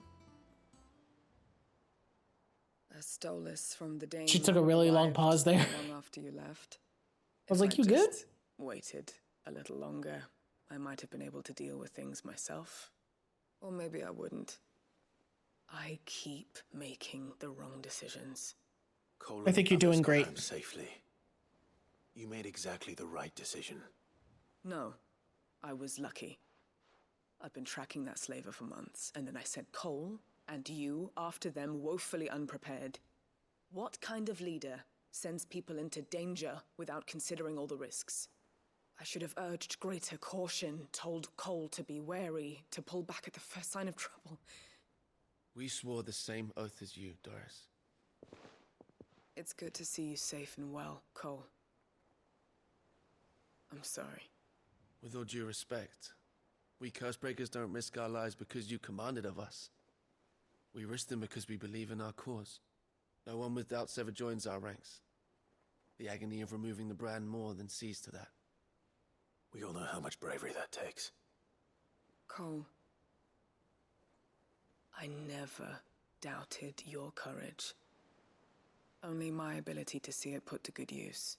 I stole this from the Dane. She took a really long pause there. Long after you left. I was If like, I'd you good? just waited a little longer, I might have been able to deal with things myself. Or maybe I wouldn't. I keep making the wrong decisions. Cole I think you're and doing others got great. home safely. You made exactly the right decision. No, I was lucky. I've been tracking that slaver for months, and then I sent Cole and you after them, woefully unprepared. What kind of leader sends people into danger without considering all the risks? I should have urged greater caution, told Cole to be wary, to pull back at the first sign of trouble. We swore the same oath as you, Doris. It's good to see you safe and well, Cole. I'm sorry. With all due respect, we Cursebreakers don't risk our lives because you commanded of us. We risk them because we believe in our cause. No one with doubts ever joins our ranks. The agony of removing the brand more than sees to that. We all know how much bravery that takes. Cole, I never doubted your courage. Only my ability to see it put to good use.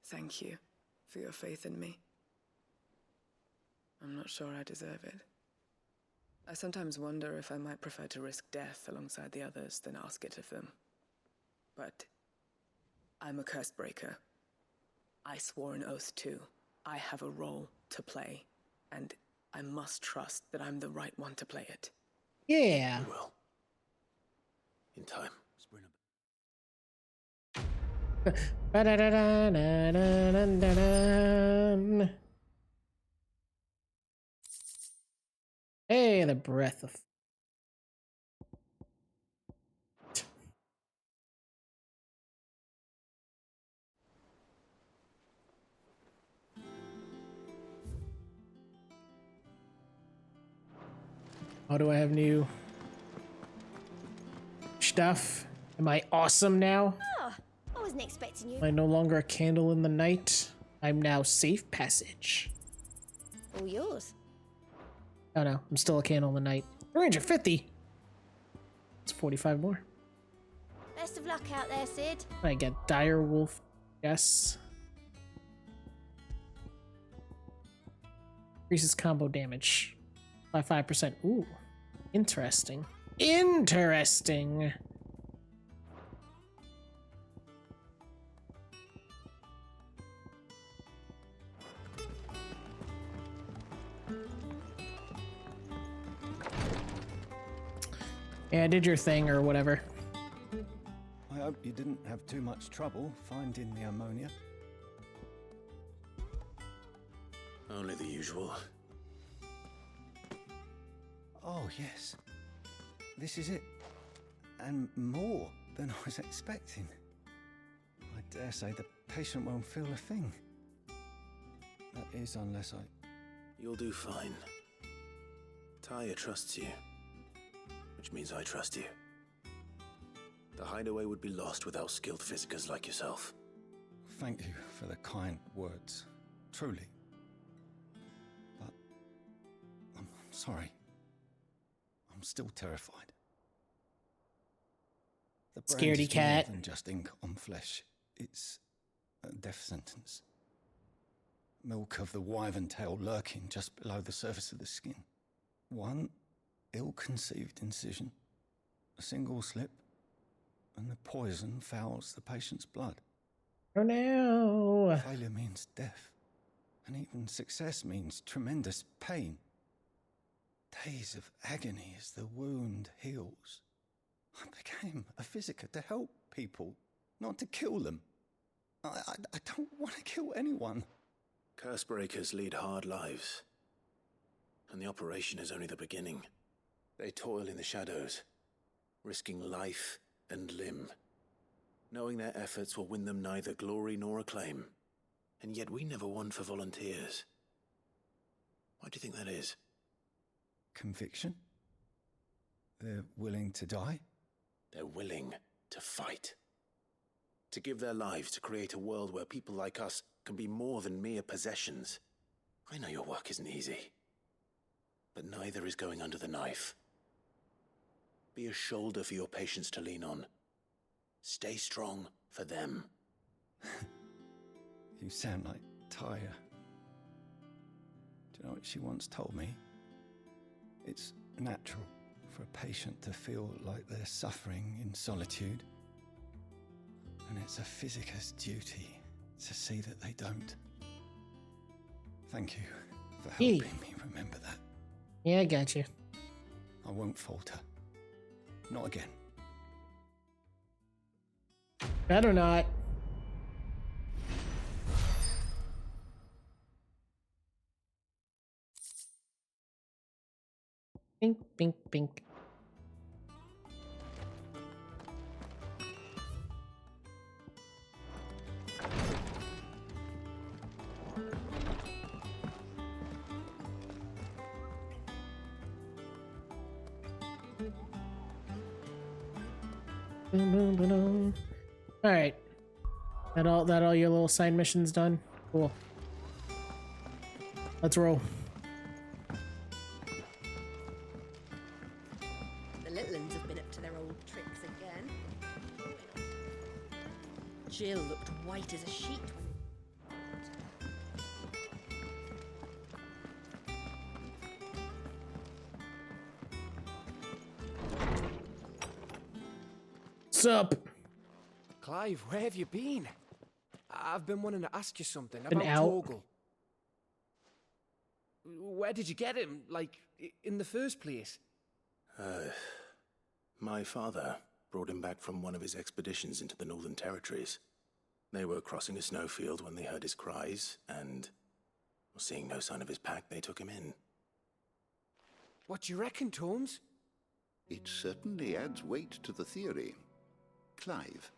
Thank you for your faith in me. I'm not sure I deserve it. I sometimes wonder if I might prefer to risk death alongside the others than ask it of them. But I'm a Cursebreaker. I swore an oath too. I have a role to play, and I must trust that I'm the right one to play it. Yeah. You will. In time. Ba-da-da-da-da-da-da-da. Hey, the breath of... How do I have new stuff? Am I awesome now? Oh, I wasn't expecting you. Am I no longer a candle in the night? I'm now safe passage. All yours. Oh no, I'm still a candle in the night. 350! It's 45 more. Best of luck out there, Sid. I get dire wolf. Yes. Increases combo damage by 5%. Ooh, interesting. Interesting. Yeah, did your thing or whatever. I hope you didn't have too much trouble finding the ammonia. Only the usual. Oh, yes. This is it. And more than I was expecting. I dare say the patient won't feel a thing. That is, unless I... You'll do fine. Taya trusts you. Which means I trust you. The hideaway would be lost without skilled physicers like yourself. Thank you for the kind words. Truly. But... I'm sorry. I'm still terrified. The brand Scaredy is cat. more than just ink on flesh. It's a death sentence. Milk of the wyvern tail lurking just below the surface of the skin. One ill-conceived incision, a single slip, and the poison fouls the patient's blood. Oh no! Failure means death, and even success means tremendous pain. Days of agony as the wound heals. I became a physiker to help people, not to kill them. I don't want to kill anyone. Cursebreakers lead hard lives. And the operation is only the beginning. They toil in the shadows, risking life and limb, knowing their efforts will win them neither glory nor acclaim. And yet we never won for volunteers. Why do you think that is? conviction? They're willing to die? They're willing to fight. To give their lives to create a world where people like us can be more than mere possessions. I know your work isn't easy, but neither is going under the knife. Be a shoulder for your patients to lean on. Stay strong for them. You sound like Tyre. Do you know what she once told me? It's natural for a patient to feel like they're suffering in solitude. And it's a physicist's duty to see that they don't. Thank you for helping me remember that. Yeah, I got you. I won't falter. Not again. Better not. Bink, bink, bink. All right. That all your little side missions done? Cool. Let's roll. The little uns have been up to their old tricks again. Jill looked white as a sheet Sup? Clive, where have you been? I've been wanting to ask you something Been about out. Torgal. Where did you get him? Like, in the first place? My father brought him back from one of his expeditions into the Northern Territories. They were crossing a snowfield when they heard his cries, and seeing no sign of his pack, they took him in. What do you reckon, Tomes? It certainly adds weight to the theory. Clive,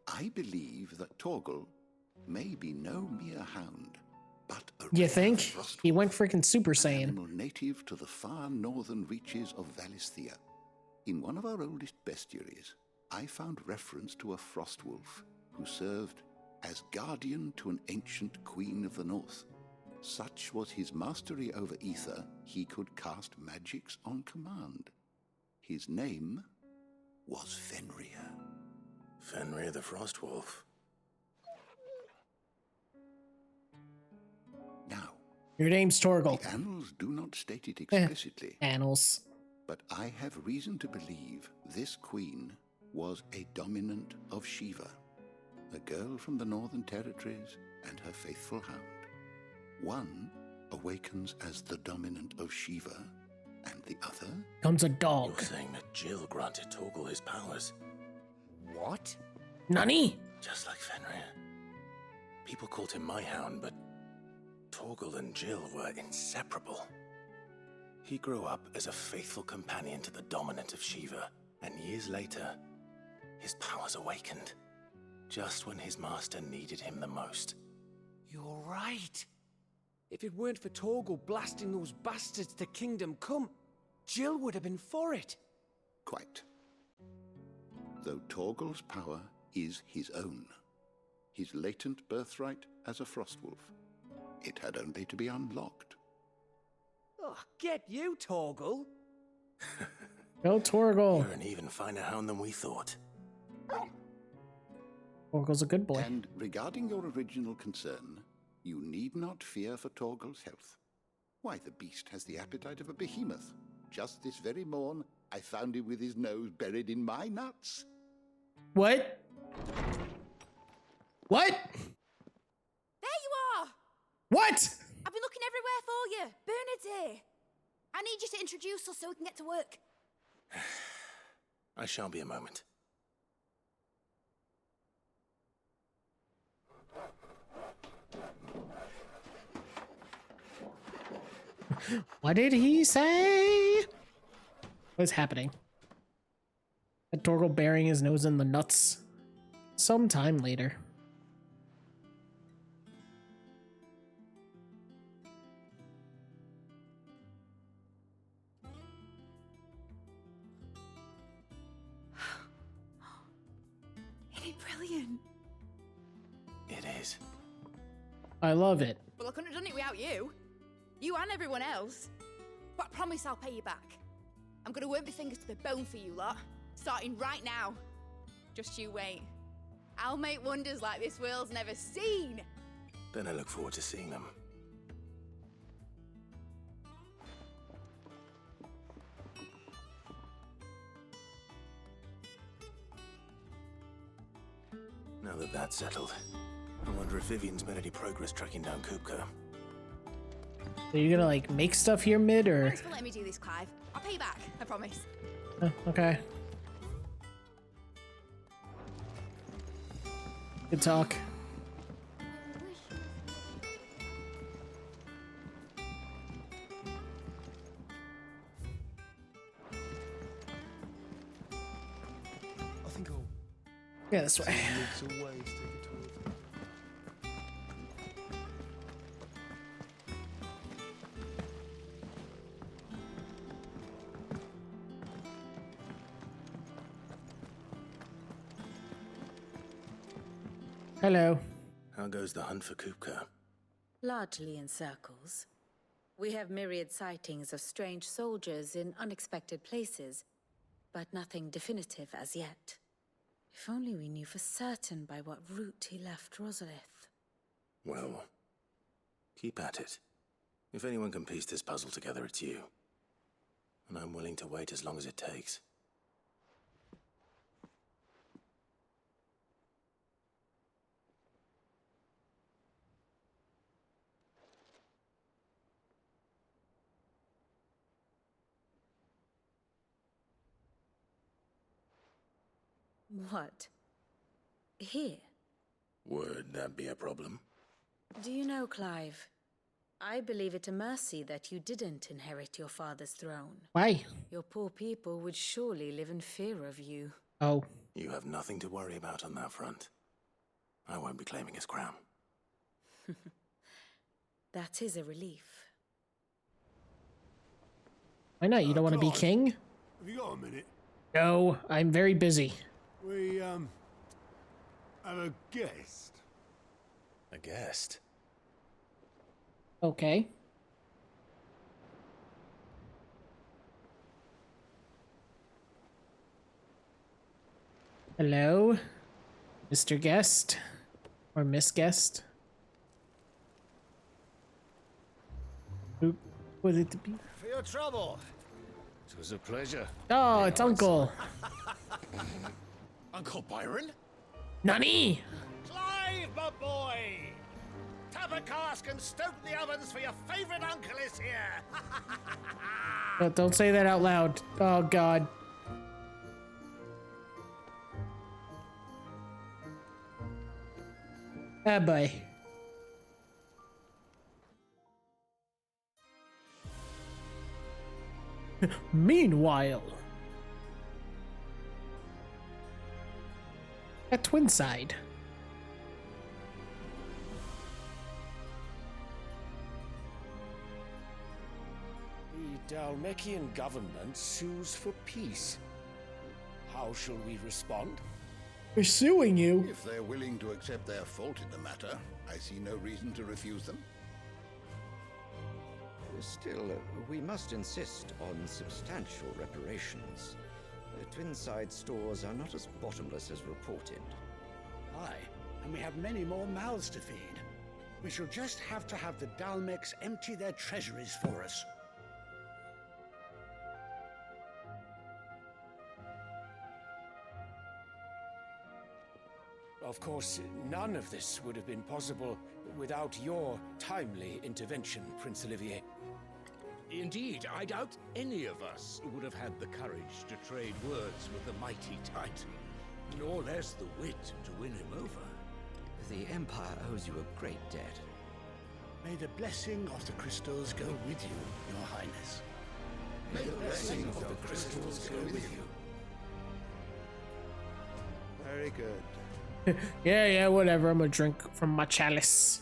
I believe that Torgal may be no mere hound, but a You rare think? frost He went freaking Super an Saiyan. animal native to the far northern reaches of Valisthea. In one of our oldest bestiaries, I found reference to a frost wolf who served as guardian to an ancient queen of the north. Such was his mastery over ether, he could cast magics on command. His name was Fenrir. Fenrir the Frostwolf. Now, Your name's Torgal. the annals do not state it explicitly, Annals. but I have reason to believe this queen was a dominant of Shiva, a girl from the Northern Territories and her faithful hound. One awakens as the dominant of Shiva, and the other Comes a dog. You're saying that Jill granted Torgal his powers? What? Nani? Just like Fenrir. People called him my hound, but Torgal and Jill were inseparable. He grew up as a faithful companion to the dominant of Shiva, and years later, his powers awakened, just when his master needed him the most. You're right. If it weren't for Torgal blasting those bastards to Kingdom Come, Jill would have been for it. quite. Though Torgal's power is his own, his latent birthright as a Frostwolf, it had only to be unlocked. Oh, get you, Torgal. Go Torgal. You're an even finer hound than we thought. Torgal's a good boy. And regarding your original concern, you need not fear for Torgal's health. Why, the beast has the appetite of a behemoth. Just this very morn, I found him with his nose buried in my nuts. What? What? There you are! What? I've been looking everywhere for you. Bernard's here. I need you to introduce us so we can get to work. I shall be a moment. What did he say? What is happening? A Torgal burying his nose in the nuts. Sometime later. always. I love it. Well, I couldn't have done it without you. You and everyone else. But I promise I'll pay you back. I'm gonna work my fingers to the bone for you lot, starting right now. Just you wait. I'll make wonders like this world's never seen. Then I look forward to seeing them. Now that that's settled, I wonder if Vivian's made any progress tracking down Kupka. Are you gonna like make stuff here mid or? Thanks for letting me do this, Clive. I'll pay you back, I promise. Okay. Good talk. I think I'll... Yeah, this way. Hello. How goes the hunt for Kupka? Largely in circles. We have myriad sightings of strange soldiers in unexpected places, but nothing definitive as yet. If only we knew for certain by what route he left Rosalith. Well, keep at it. If anyone can piece this puzzle together, it's you. And I'm willing to wait as long as it takes. What? Here? Would that be a problem? Do you know, Clive? I believe it a mercy that you didn't inherit your father's throne. Why? Your poor people would surely live in fear of you. Oh. You have nothing to worry about on that front. I won't be claiming his crown. That is a relief. Why not? You don't want to be king? Have you got a minute? No, I'm very busy. We, have a guest. A guest? Okay. Hello, Mr. Guest? Or Miss Guest? Who was it to be? For your trouble. It was a pleasure. Oh, it's Uncle. Uncle Byron? Nani? Clive, my boy! Tap a cask and stoke the ovens for your favorite uncle is here! Don't say that out loud. Oh, God. Ah, boy. Meanwhile, at Twinside. The Dalmekian government sues for peace. How shall we respond? We're suing you. If they're willing to accept their fault in the matter, I see no reason to refuse them. Still, we must insist on substantial reparations. Twinside stores are not as bottomless as reported. Aye, and we have many more mouths to feed. We shall just have to have the Dalmecs empty their treasuries for us. Of course, none of this would have been possible without your timely intervention, Prince Olivier. Indeed, I doubt any of us would have had the courage to trade words with the mighty Titan, nor less the wit to win him over. The Empire owes you a great debt. May the blessing of the crystals go with you, Your Highness. May the blessing of the crystals go with you. Very good. Yeah, whatever. I'm gonna drink from my chalice.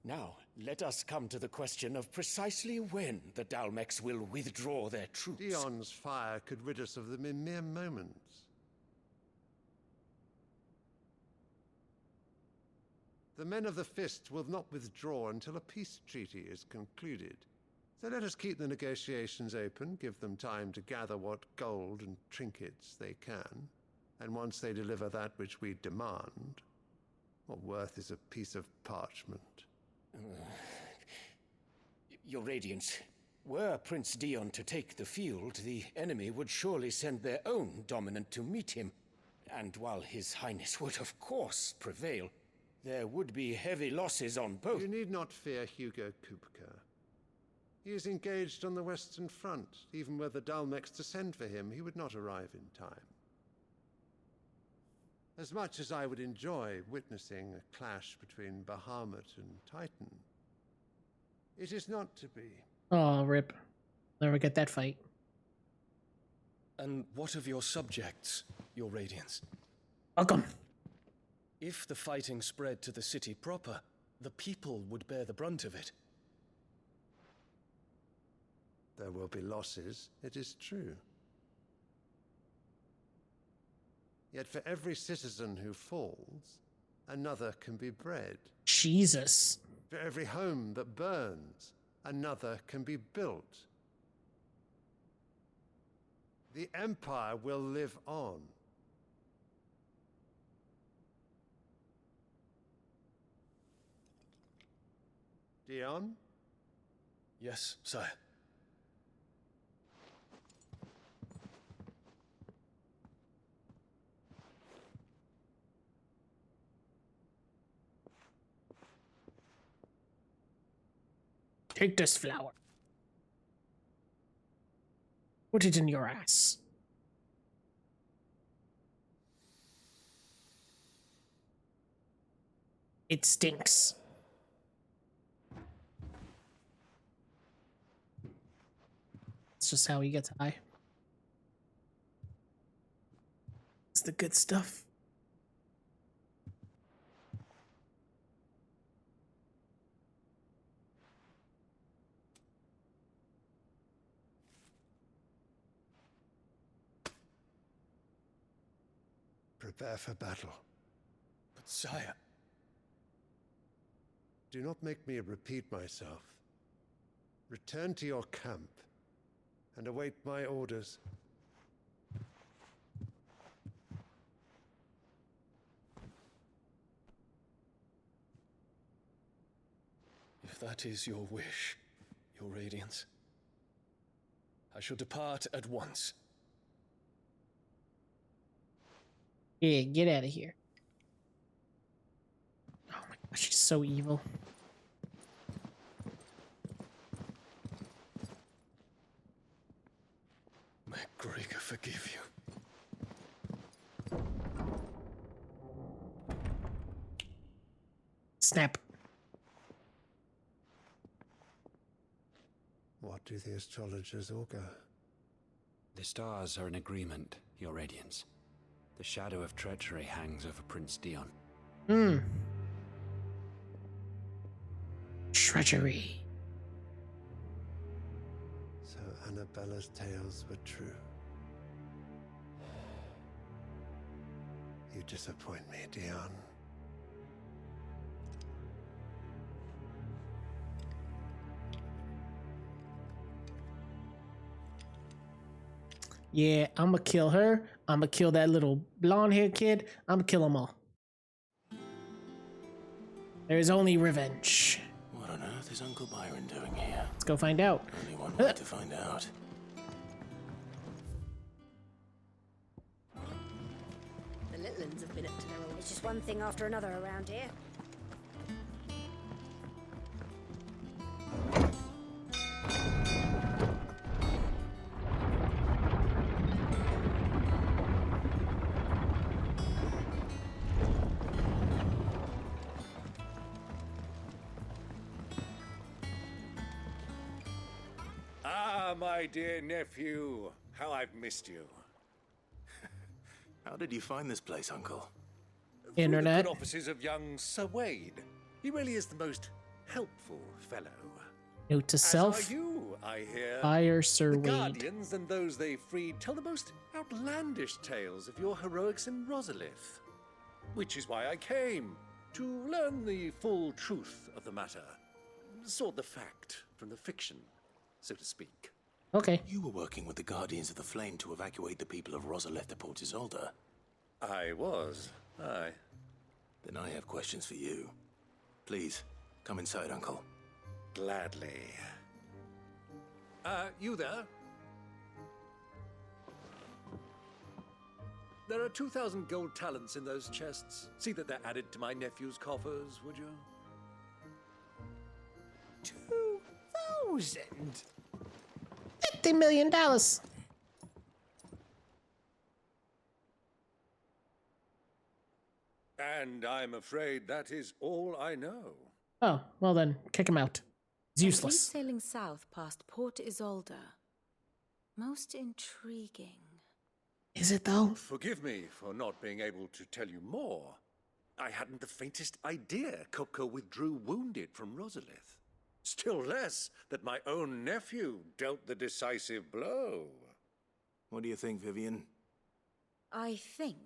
Now, let us come to the question of precisely when the Dalmecs will withdraw their troops. Dion's fire could rid us of them in mere moments. The men of the Fist will not withdraw until a peace treaty is concluded. So let us keep the negotiations open, give them time to gather what gold and trinkets they can, and once they deliver that which we demand, what worth is a piece of parchment? Your Radiance, were Prince Dion to take the field, the enemy would surely send their own dominant to meet him. And while His Highness would of course prevail, there would be heavy losses on both. You need not fear Hugo Kupka. He is engaged on the Western Front. Even were the Dalmex to send for him, he would not arrive in time. As much as I would enjoy witnessing a clash between Bahamut and Titan, it is not to be. Oh, rip. Never get that fight. And what of your subjects, your Radiance? Welcome. If the fighting spread to the city proper, the people would bear the brunt of it. There will be losses, it is true. Yet for every citizen who falls, another can be bred. Jesus. For every home that burns, another can be built. The Empire will live on. Dion? Yes, sire. Take this flower. Put it in your ass. It stinks. It's just how he gets high. It's the good stuff. Prepare for battle. But sire... Do not make me repeat myself. Return to your camp and await my orders. If that is your wish, your Radiance, I shall depart at once. Yeah, get out of here. Oh my gosh, she's so evil. May Gregor forgive you. Snap. What do the astrologers augur? The stars are in agreement, your Radiance. The shadow of treachery hangs over Prince Dion. Treachery. So Annabella's tales were true. You disappoint me, Dion. Yeah, I'ma kill her. I'ma kill that little blonde-haired kid. I'ma kill them all. There is only revenge. What on earth is Uncle Byron doing here? Let's go find out. Only one way to find out. The little uns have been up to their old... It's just one thing after another around here. My dear nephew, how I've missed you. How did you find this place, Uncle? Internet. Through the good offices of young Sir Wade. He really is the most helpful fellow. Note to As self. are you, I hear. Fire Sir The Wade. Guardians and those they freed tell the most outlandish tales of your heroics in Rosalith. Which is why I came. To learn the full truth of the matter. Sort the fact from the fiction, so to speak. Okay. You were working with the Guardians of the Flame to evacuate the people of Rosalith to Port Isolde. I was, aye. Then I have questions for you. Please, come inside, Uncle. Gladly. You there? There are 2,000 gold talents in those chests. See that they're added to my nephew's coffers, would you? 2,000? $50 million. And I'm afraid that is all I know. Oh, well then, kick him out. It's useless. Keep sailing south past Port Isolde. Most intriguing. Is it though? Forgive me for not being able to tell you more. I hadn't the faintest idea Kupka withdrew wounded from Rosalith. Still less that my own nephew dealt the decisive blow. What do you think, Vivian? I think,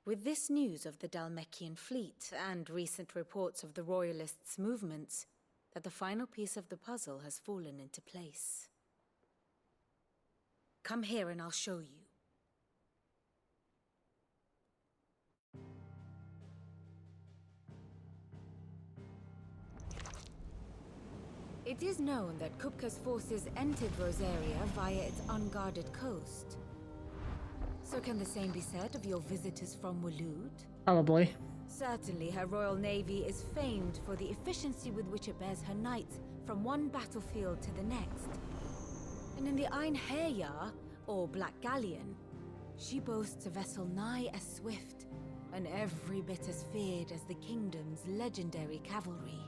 with this news of the Dhalmekian fleet and recent reports of the Royalists' movements, that the final piece of the puzzle has fallen into place. Come here and I'll show you. It is known that Kupka's forces entered Rosaria via its unguarded coast. So can the same be said of your visitors from Waloed? Probably. Certainly, her royal navy is famed for the efficiency with which it bears her knights from one battlefield to the next. And in the Einherjar, or Black Galleon, she boasts a vessel nigh as swift and every bit as feared as the kingdom's legendary cavalry.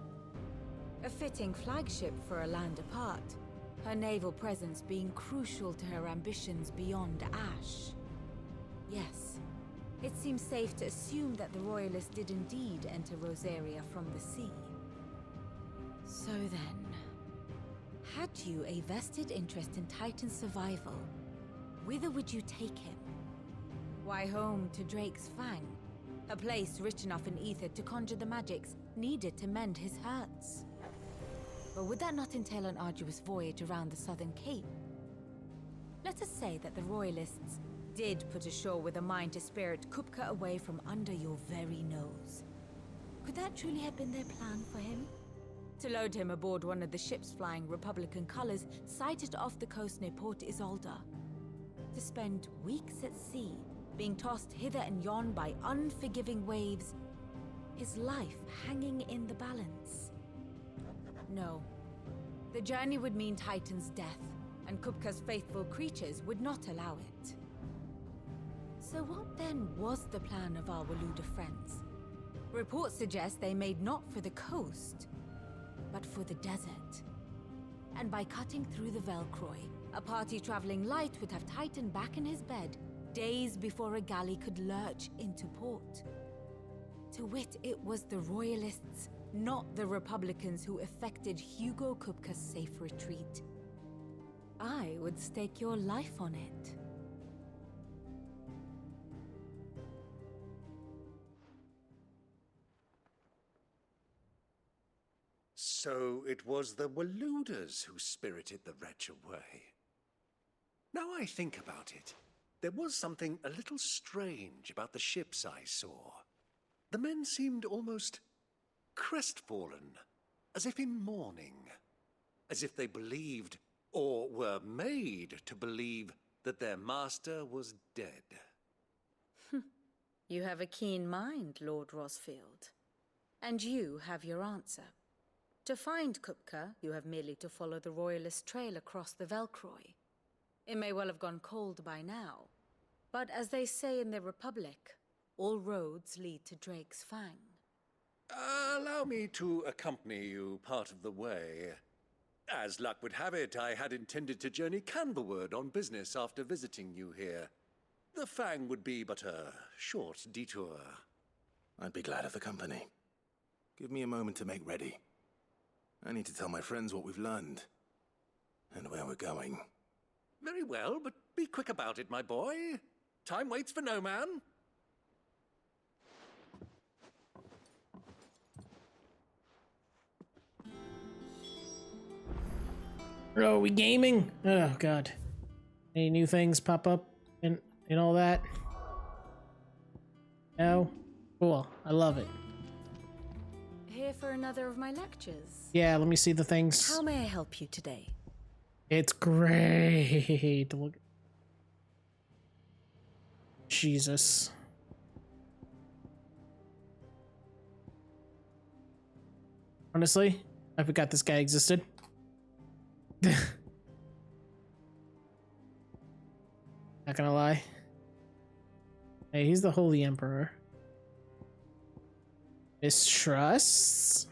A fitting flagship for a land apart, her naval presence being crucial to her ambitions beyond Ash. Yes, it seems safe to assume that the Royalists did indeed enter Rosaria from the sea. So then, had you a vested interest in Titan's survival, whither would you take him? Why, home to Drake's Fang, a place rich enough in ether to conjure the magics needed to mend his hurts. But would that not entail an arduous voyage around the southern cape? Let us say that the Royalists did put ashore with a mind to spirit Kupka away from under your very nose. Could that truly have been their plan for him? To load him aboard one of the ships flying Republican colors sighted off the coast near Port Isolde. To spend weeks at sea, being tossed hither and yon by unforgiving waves, his life hanging in the balance. No. The journey would mean Titan's death, and Kupka's faithful creatures would not allow it. So what then was the plan of our Waloed friends? Reports suggest they made not for the coast, but for the desert. And by cutting through the Velcroy, a party traveling light would have Titan back in his bed days before a galley could lurch into port. To wit, it was the Royalists, not the Republicans, who effected Hugo Kupka's safe retreat. I would stake your life on it. So it was the Waloeders who spirited the wretch away. Now I think about it, there was something a little strange about the ships I saw. The men seemed almost crestfallen, as if in mourning, as if they believed, or were made to believe, that their master was dead. You have a keen mind, Lord Rosfield. And you have your answer. To find Kupka, you have merely to follow the Royalist trail across the Velcroy. It may well have gone cold by now, but as they say in the Republic, all roads lead to Drake's Fang. Allow me to accompany you part of the way. As luck would have it, I had intended to journey Canberward on business after visiting you here. The Fang would be but a short detour. I'd be glad of the company. Give me a moment to make ready. I need to tell my friends what we've learned, and where we're going. Very well, but be quick about it, my boy. Time waits for no man. Oh, are we gaming? Oh god. Any new things pop up and all that? No? Cool. I love it. Here for another of my lectures. Yeah, let me see the things. How may I help you today? It's great. Look. Jesus. Honestly, I forgot this guy existed. Not gonna lie. Hey, he's the Holy Emperor. Mistrusts?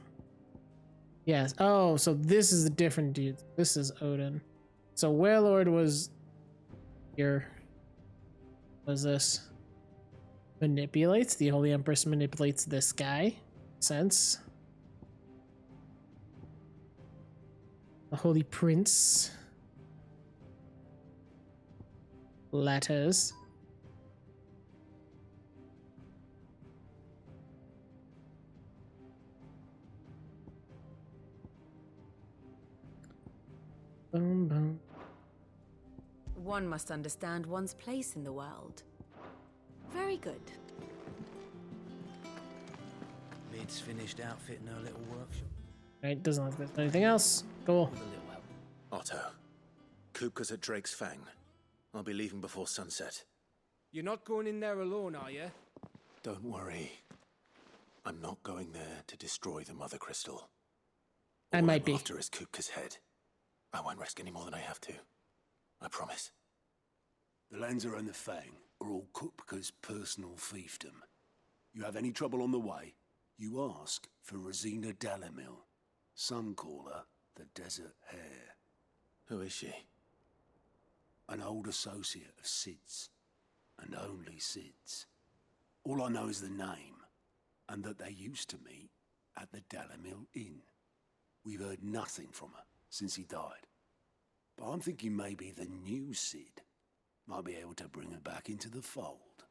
Yes. Oh, so this is a different dude. This is Odin. So Warlord was here. What is this? Manipulates? The Holy Empress manipulates this guy. Sense. The Holy Prince. Letters. Boom, boom. One must understand one's place in the world. Very good. Lid's finished outfitting her little workshop. Right, doesn't look like there's anything else. Cool. Otto, Kupka's at Drake's Fang. I'll be leaving before sunset. You're not going in there alone, are you? Don't worry. I'm not going there to destroy the Mother Crystal. I might be. After is Kupka's head. I won't risk any more than I have to. I promise. The Lancer and the Fang are all Kupka's personal fiefdom. You have any trouble on the way, you ask for Rosina Dalamil. Some call her the Desert Hare. Who is she? An old associate of Sid's, and only Sid's. All I know is the name, and that they used to meet at the Dalamil Inn. We've heard nothing from her since he died. But I'm thinking maybe the new Sid might be able to bring her back into the fold.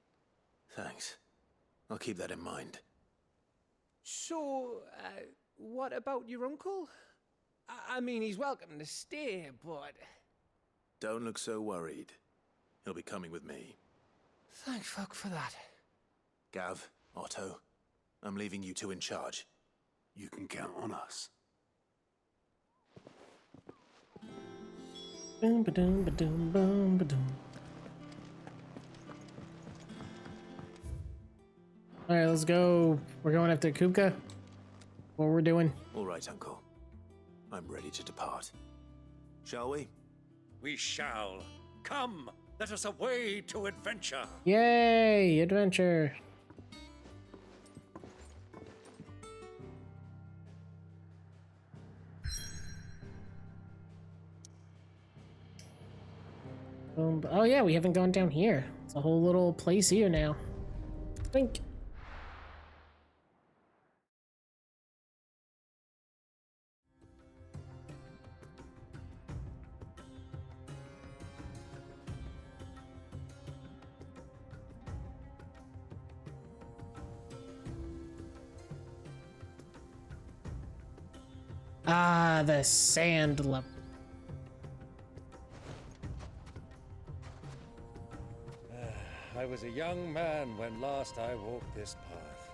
Thanks. I'll keep that in mind. So, what about your uncle? I mean, he's welcome to stay, but... Don't look so worried. He'll be coming with me. Thank fuck for that. Gav, Otto, I'm leaving you two in charge. You can count on us. Boom, ba-doom, ba-doom, boom, ba-doom. All right, let's go. We're going after Kupka. What we're doing? All right, Uncle. I'm ready to depart. Shall we? We shall. Come, let us away to adventure. Yay, adventure. Oh yeah, we haven't gone down here. It's a whole little place here now. Think. Ah, the sand level. I was a young man when last I walked this path.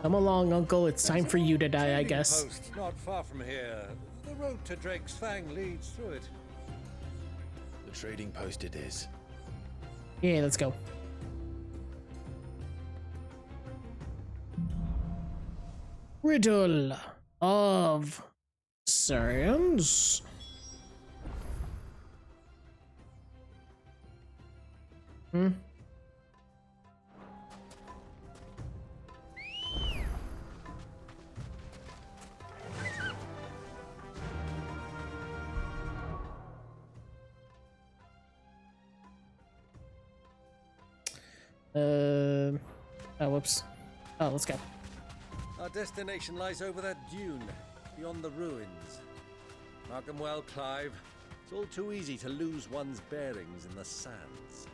Come along, Uncle. It's time for you to die, I guess. Post not far from here. The road to Drake's Fang leads through it. The trading post it is. Yeah, let's go. Riddle of Science. Oh, whoops. Oh, let's go. Our destination lies over that dune, beyond the ruins. Mark them well, Clive. It's all too easy to lose one's bearings in the sands.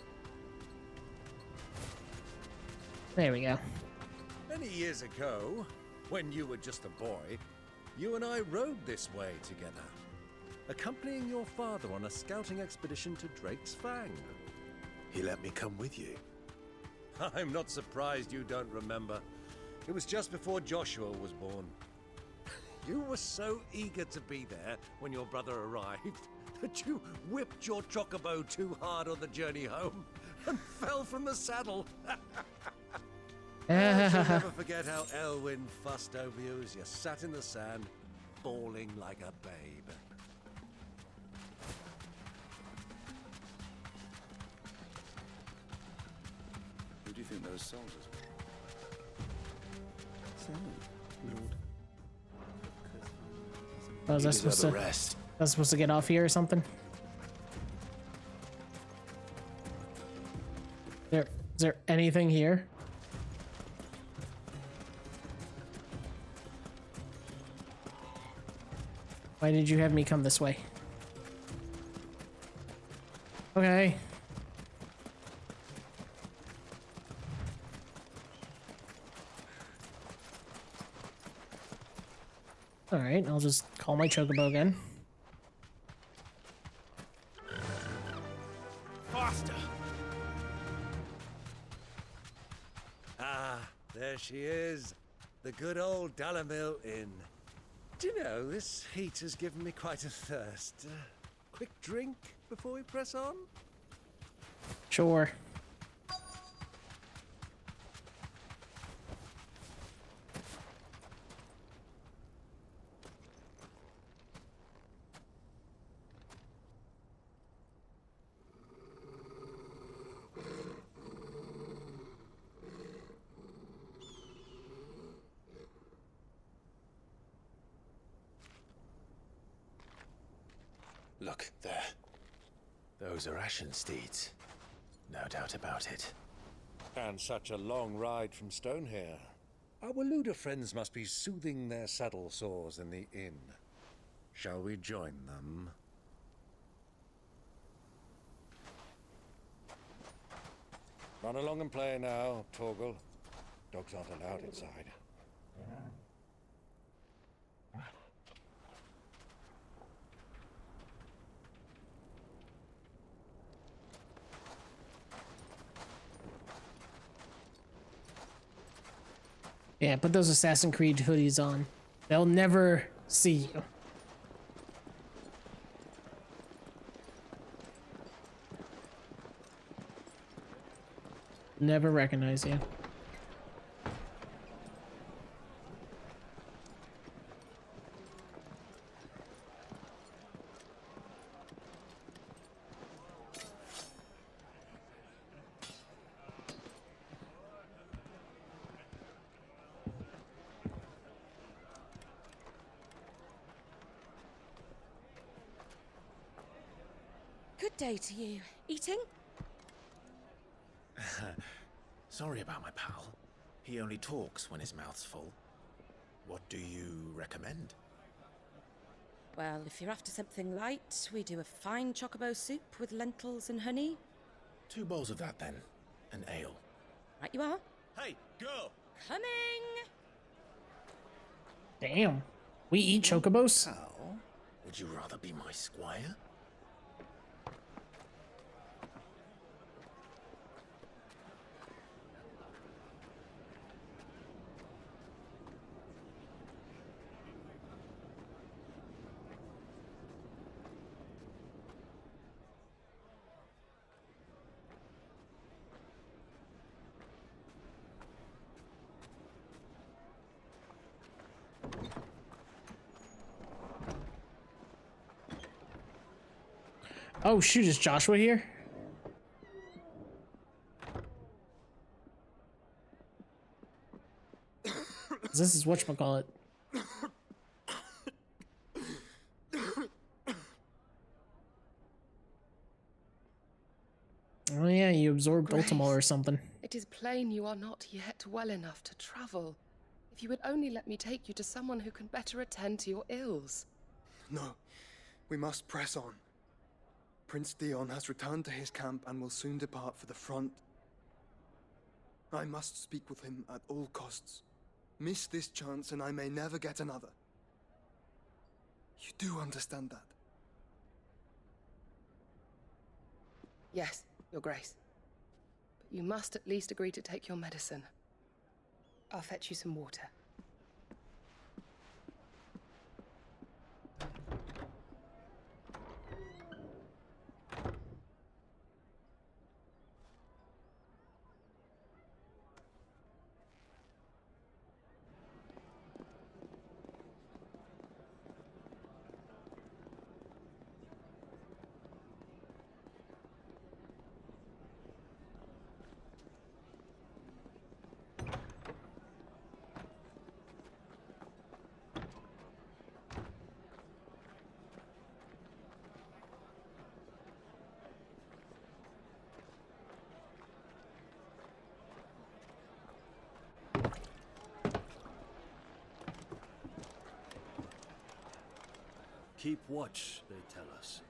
There we go. Many years ago, when you were just a boy, you and I rode this way together, accompanying your father on a scouting expedition to Drake's Fang. He let me come with you. I'm not surprised you don't remember. It was just before Joshua was born. You were so eager to be there when your brother arrived that you whipped your chocobo too hard on the journey home and fell from the saddle. I shall never forget how Elwyn fussed over you as you sat in the sand, bawling like a babe. Who do you think those soldiers were? Lord. Oh, is that supposed to? That's supposed to get off here or something? Is there anything here? Why did you have me come this way? Okay. Alright, I'll just call my chocobo again. Faster! Ah, there she is. The good old Dalamil Inn. Do you know, this heat has given me quite a thirst. Quick drink before we press on? Sure. Look, there. Those are Ashen steeds. No doubt about it. And such a long ride from Stonehair. Our Waluda friends must be soothing their saddle sores in the inn. Shall we join them? Run along and play now, Torgal. Dogs aren't allowed inside. Yeah, put those Assassin's Creed hoodies on. They'll never see you. Never recognize you. Good day to you. Eating? Sorry about my pal. He only talks when his mouth's full. What do you recommend? Well, if you're after something light, we do a fine chocobo soup with lentils and honey. 2 bowls of that then. An ale. Right you are. Hey, girl! Coming! Damn. We eat chocobos? Pal, would you rather be my squire? Oh shoot, is Joshua here? This is whatchamacallit. Oh yeah, you absorbed Ultimo or something. It is plain you are not yet well enough to travel. If you would only let me take you to someone who can better attend to your ills. No, we must press on. Prince Dion has returned to his camp and will soon depart for the front. I must speak with him at all costs. Miss this chance and I may never get another. You do understand that? Yes, Your Grace. But you must at least agree to take your medicine. I'll fetch you some water. Keep watch, they tell us.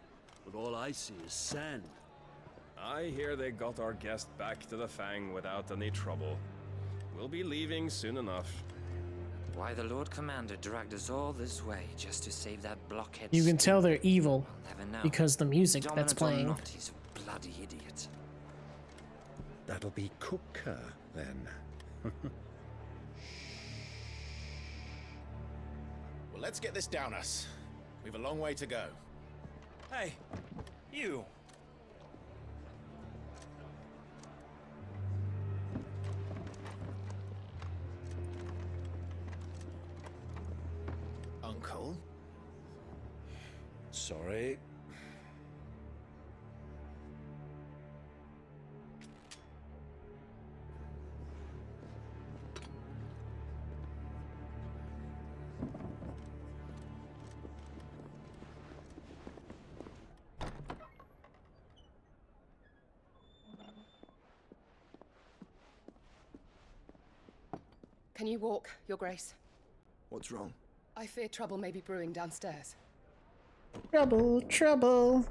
But all I see is sand. I hear they got our guest back to the Fang without any trouble. We'll be leaving soon enough. Why the Lord Commander dragged us all this way just to save that blockhead. You can tell they're evil Never know. because the music that's Dominant or playing. not, he's a bloody idiot. That'll be Cooker, then. Well, let's get this down us. We've a long way to go. Hey, you. Uncle? Sorry. Can you walk, Your Grace? What's wrong? I fear trouble may be brewing downstairs. Trouble, trouble.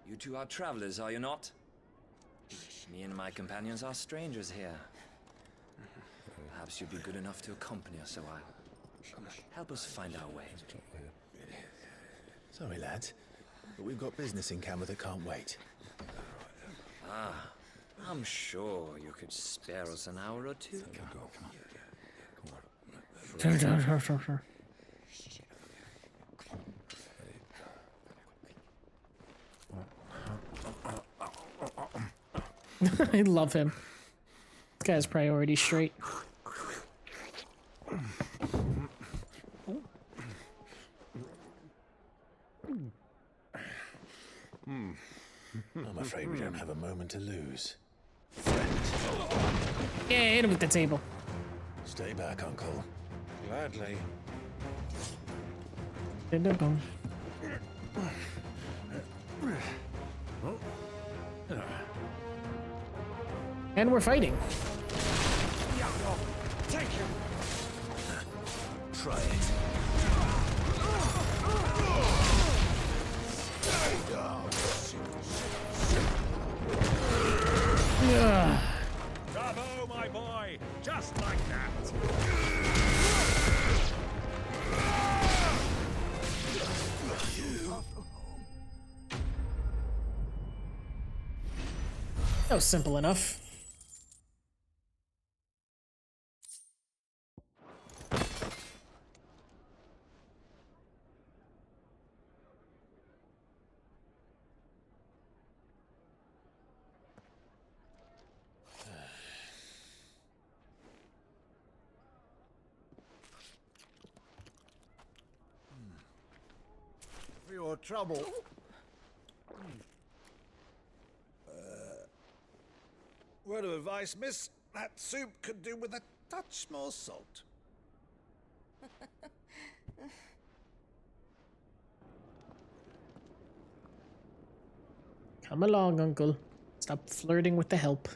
You two are travelers, are you not? Me and my companions are strangers here. Perhaps you'd be good enough to accompany us a while. Help us find our way. Sorry, lads, but we've got business in camera that can't wait. Ah, I'm sure you could spare us an hour or two. Sure. I love him. This guy's priorities straight. I'm afraid we don't have a moment to lose. Yeah, hit him with the table. Stay back, Uncle. Gladly. Boom. And we're fighting. Take him. Try it. Bravo, my boy! Just like that! That was simple enough. For your trouble. Word of advice, miss. That soup could do with a touch more salt. Come along, Uncle. Stop flirting with the help.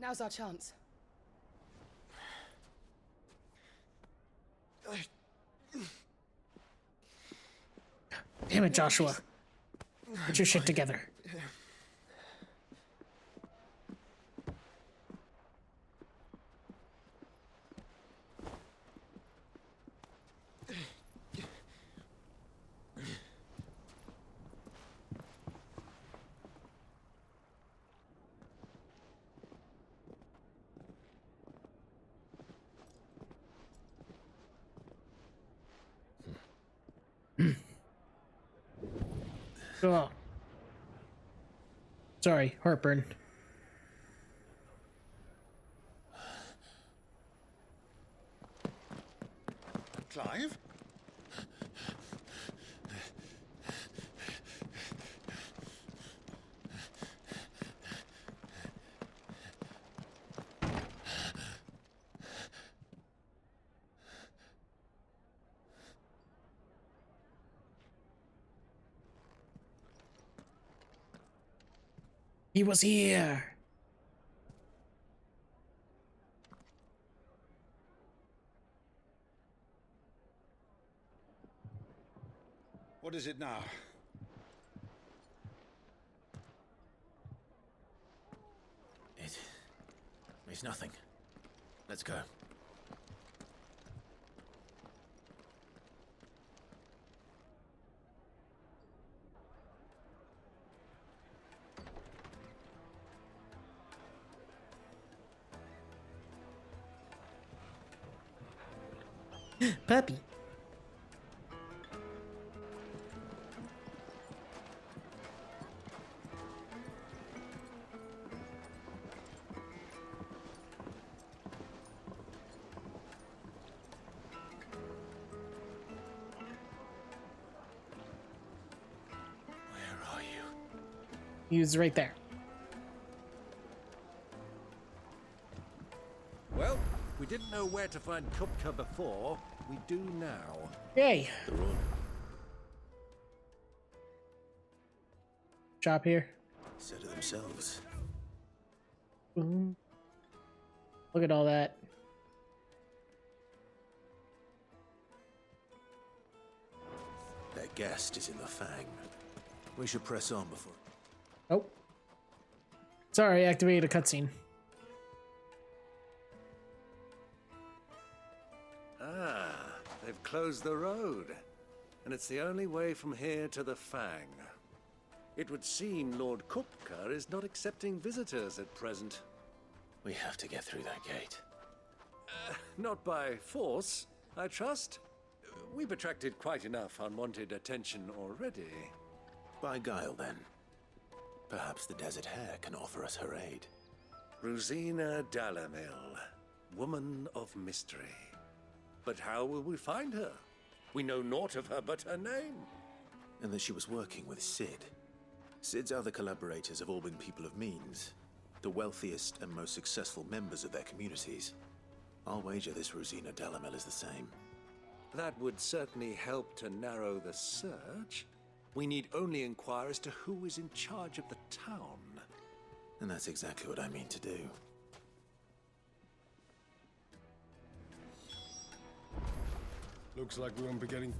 Now's our chance. Damn it, Joshua. Get your shit together. Oh. Sorry, heartburn. Clive? He was here. What is it now? It's nothing. Let's go. Puppy. He was right there. Well, we didn't know where to find Kupka before. We do now. Yay. They're on. Shop here. Said it themselves. Look at all that. Their guest is in the Fang. We should press on before... Oh. Sorry, activated a cutscene. Ah, they've closed the road. And it's the only way from here to the Fang. It would seem Lord Kupka is not accepting visitors at present. We have to get through that gate. Not by force, I trust. We've attracted quite enough unwanted attention already. By guile, then. Perhaps the Desert Hare can offer us her aid. Rosina Dalamil, woman of mystery. But how will we find her? We know naught of her but her name. And that she was working with Sid. Sid's other collaborators have all been people of means, the wealthiest and most successful members of their communities. I'll wager this Rosina Dalamil is the same. That would certainly help to narrow the search. We need only inquire as to who is in charge of the town. And that's exactly what I mean to do. Looks like we won't be getting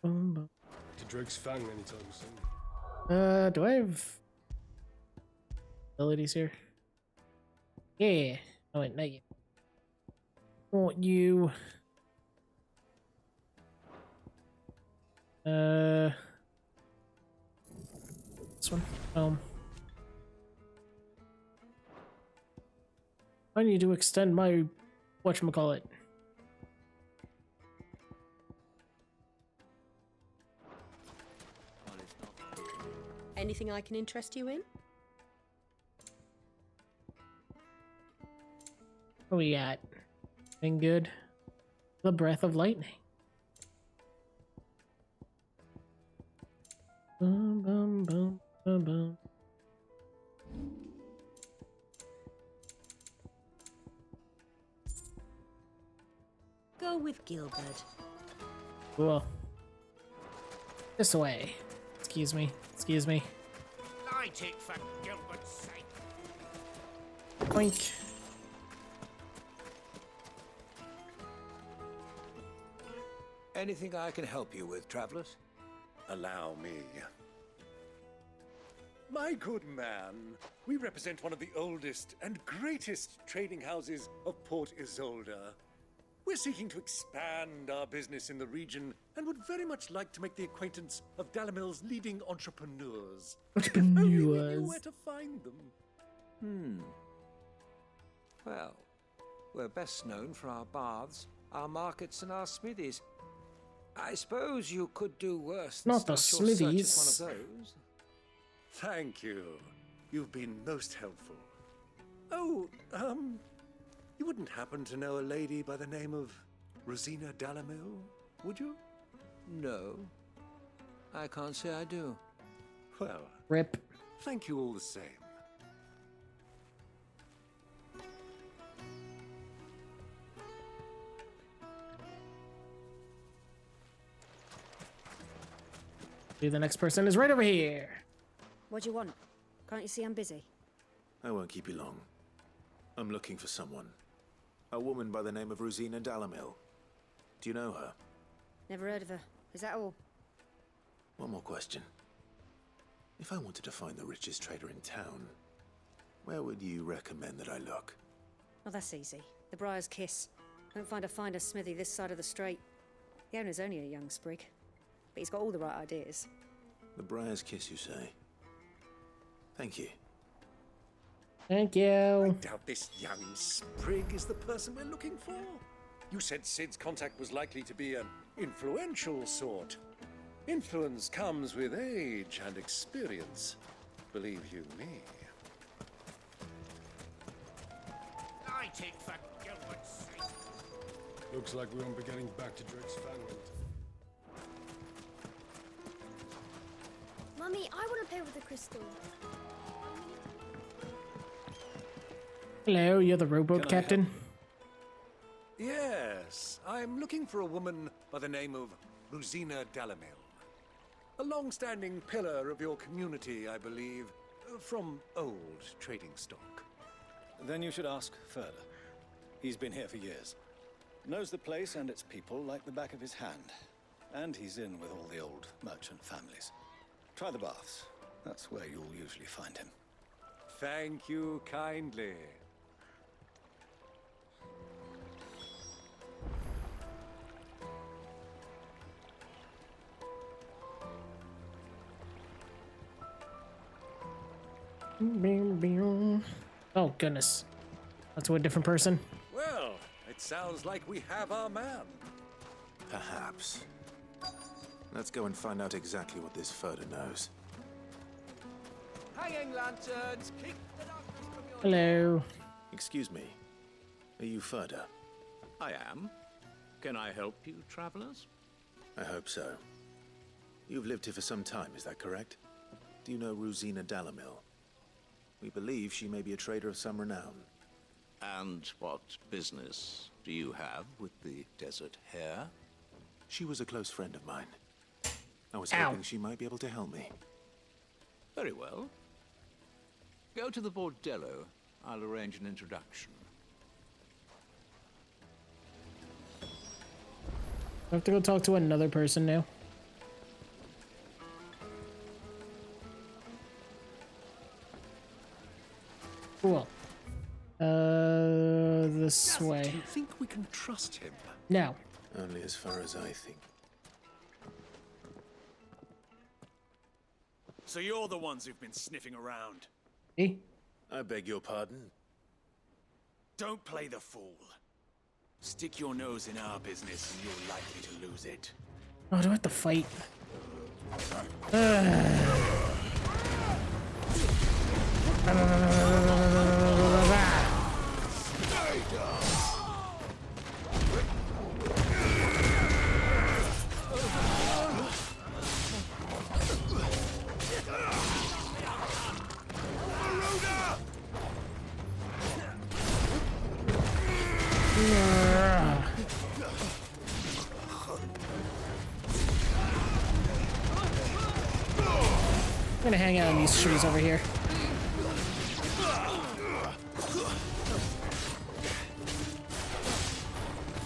to Drake's Fang anytime soon. Do I have abilities here? Yeah. Oh wait, not yet. Want you? This one. I need to extend my whatchamacallit. Anything I can interest you in? What we got? Anything good? The Breath of Lightning. Boom, boom, boom, boom, boom. Go with Gilbert. Cool. This way. Excuse me. Excuse me. Light it for Gilbert's sake. Boink. Anything I can help you with, travelers? Allow me. My good man, we represent one of the oldest and greatest trading houses of Port Isolde. We're seeking to expand our business in the region and would very much like to make the acquaintance of Dalamil's leading entrepreneurs. If only we knew where to find them. Well, we're best known for our baths, our markets, and our smithies. I suppose you could do worse than Not the start your search at smithies. one of those. Thank you. You've been most helpful. Oh, you wouldn't happen to know a lady by the name of Rosina Dalamil, would you? No, I can't say I do. Well, Rip. thank you all the same. The next person is right over here. What do you want? Can't you see I'm busy? I won't keep you long. I'm looking for someone. A woman by the name of Rosina Dalamil. Do you know her? Never heard of her. Is that all? One more question. If I wanted to find the richest trader in town, where would you recommend that I look? Oh, that's easy. The Briar's Kiss. Won't find a finer smithy this side of the strait. The owner's only a young sprig, but he's got all the right ideas. The Briar's Kiss, you say? Thank you. Thank you. I doubt this young sprig is the person we're looking for. You said Sid's contact was likely to be an influential sort. Influence comes with age and experience. Believe you me. I take for Gilbert's sake. Looks like we won't be getting back to Drake's Fangland. Mummy, I want to play with the crystal. Hello, you're the rowboat captain. Yes, I'm looking for a woman by the name of Rosina Dalamil. A long-standing pillar of your community, I believe, from old trading stock. Then you should ask further. He's been here for years. Knows the place and its people like the back of his hand. And he's in with all the old merchant families. Try the baths. That's where you'll usually find him. Thank you kindly. Oh, goodness. That's a different person. Well, it sounds like we have our man. Perhaps. Let's go and find out exactly what this Furder knows. Hanging lanterns, keep the darkness from your... Hello. Excuse me. Are you Furder? I am. Can I help you, travelers? I hope so. You've lived here for some time, is that correct? Do you know Rosina Dalamil? We believe she may be a trader of some renown. And what business do you have with the desert hare? She was a close friend of mine. I was hoping she might be able to help me. Very well. Go to the bordello. I'll arrange an introduction. I have to go talk to another person now. Cool. This way. Do you think we can trust him? No. Only as far as I think. So you're the ones who've been sniffing around. Eh? I beg your pardon? Don't play the fool. Stick your nose in our business and you're likely to lose it. Oh, do I have to fight? I'm gonna hang out in these trees over here.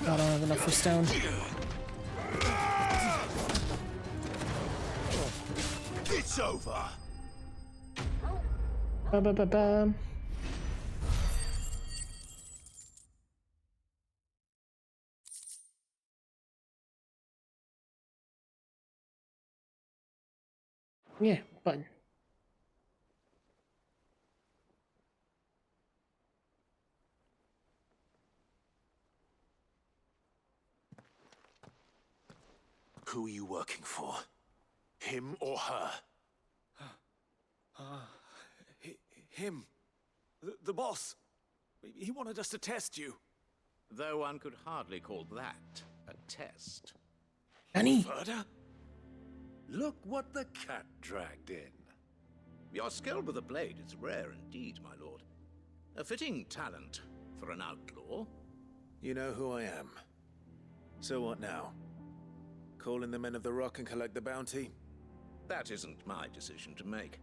I don't have enough for stone. It's over. Ba-ba-ba-ba. Yeah, button. Who are you working for? Him or her? Him. The boss. He wanted us to test you. Though one could hardly call that a test. Danny. Further? Look what the cat dragged in. Your skill with the blade is rare indeed, my lord. A fitting talent for an outlaw. You know who I am. So what now? Call in the men of the Rock and collect the bounty? That isn't my decision to make.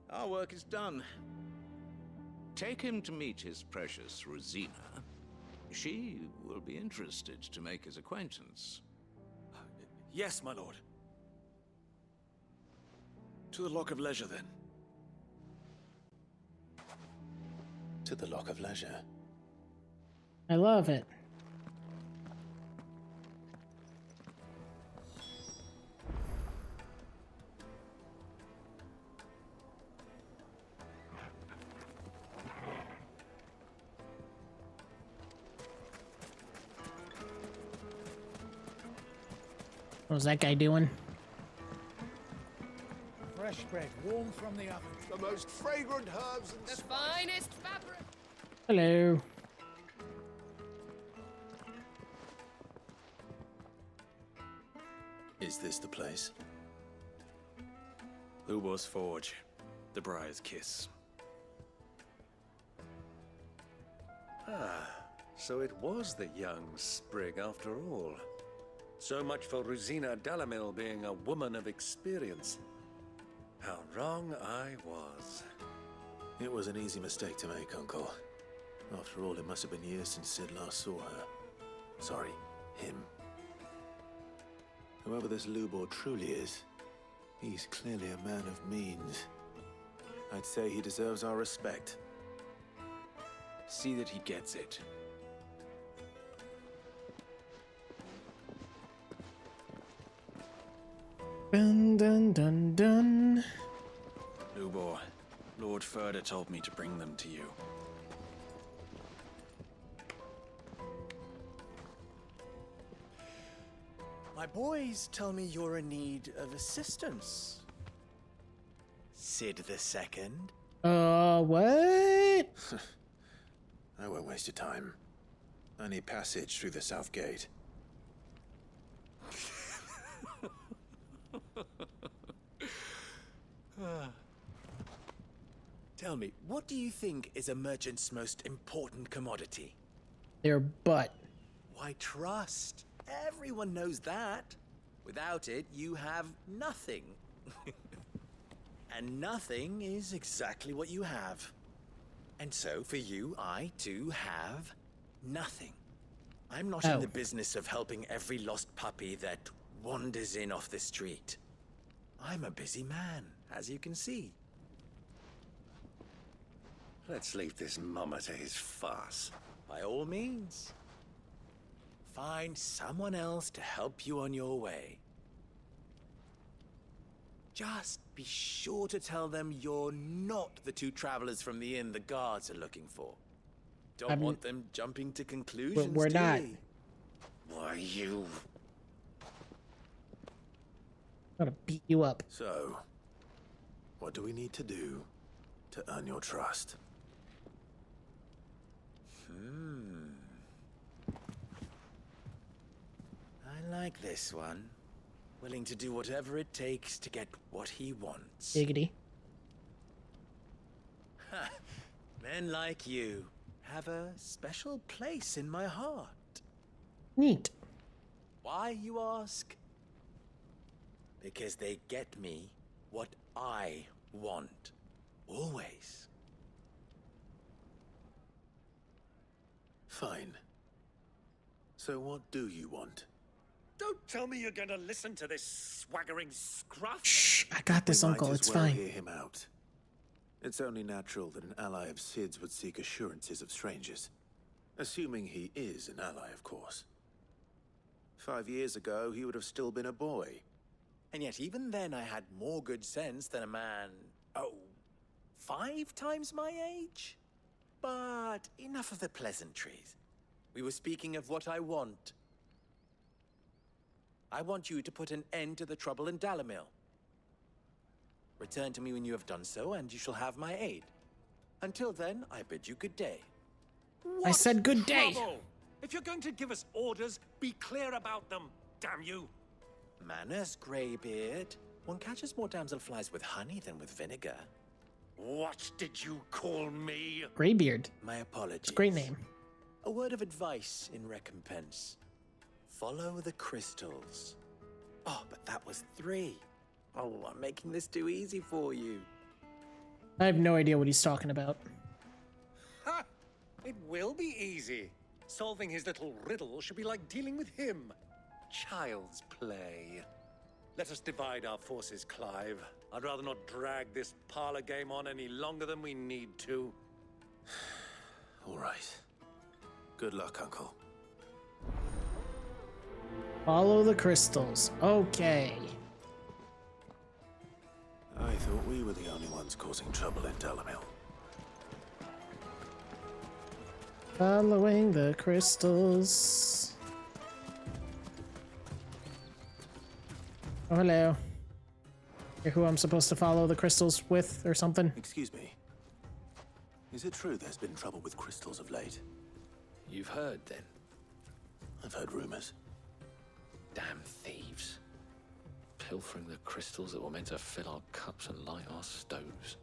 Our work is done. Take him to meet his precious Rosina. She will be interested to make his acquaintance. Yes, my lord. To the Lock of Leisure, then. To the Lock of Leisure. I love it. What was that guy doing? Fresh bread, warm from the oven. The most fragrant herbs and The finest fabric. Hello. Is this the place? Lubor's Forge. The Briar's Kiss. Ah, so it was the young sprig after all. So much for Rosina Dalamil being a woman of experience. How wrong I was. It was an easy mistake to make, Uncle. After all, it must have been years since Sid last saw her. Sorry, him. Whoever this Lubor truly is, he's clearly a man of means. I'd say he deserves our respect. See that he gets it. Dun dun dun dun. Lubor, Lord Furder told me to bring them to you. My boys tell me you're in need of assistance. Sid II? What? I won't waste your time. I need passage through the south gate. Tell me, what do you think is a merchant's most important commodity? Their butt. Why, trust. Everyone knows that. Without it, you have nothing. And nothing is exactly what you have. And so, for you, I, too, have nothing. I'm not in the business of helping every lost puppy that wanders in off the street. I'm a busy man, as you can see. Let's leave this mama to his farce. By all means. Find someone else to help you on your way. Just be sure to tell them you're not the two travelers from the inn the guards are looking for. Don't want them jumping to conclusions, We're not. Why, you... I'm gonna beat you up. So, what do we need to do to earn your trust? I like this one. Willing to do whatever it takes to get what he wants. Giggity. Men like you have a special place in my heart. Neat. Why, you ask? Because they get me what I want. Always. Fine. So what do you want? Don't tell me you're going to listen to this swaggering scruff. Shh, I got this, We Uncle. might as It's well fine. hear him out. It's only natural that an ally of Sid's would seek assurances of strangers. Assuming he is an ally, of course. 5 years ago, he would have still been a boy. And yet even then I had more good sense than a man, 5 times my age? But enough of the pleasantries. We were speaking of what I want. I want you to put an end to the trouble in Dalamil. Return to me when you have done so, and you shall have my aid. Until then, I bid you good day. I said good day. Trouble? If you're going to give us orders, be clear about them, damn you. Manners, Greybeard. One catches more damselflies with honey than with vinegar. What did you call me? Greybeard. My apologies. It's a great name. A word of advice in recompense. Follow the crystals. Oh, but that was 3. Oh, I'm making this too easy for you. I have no idea what he's talking about. Ha! It will be easy. Solving his little riddle should be like dealing with him. Child's play. Let us divide our forces, Clive. I'd rather not drag this parlor game on any longer than we need to. All right. Good luck, Uncle. Follow the crystals. Okay. I thought we were the only ones causing trouble in Dalamil. Following the crystals. Oh, hello. You're who I'm supposed to follow the crystals with or something? Excuse me. Is it true there's been trouble with crystals of late? You've heard, then? I've heard rumors. Damn thieves. Pilfering the crystals that were meant to fill our cups and light our stoves.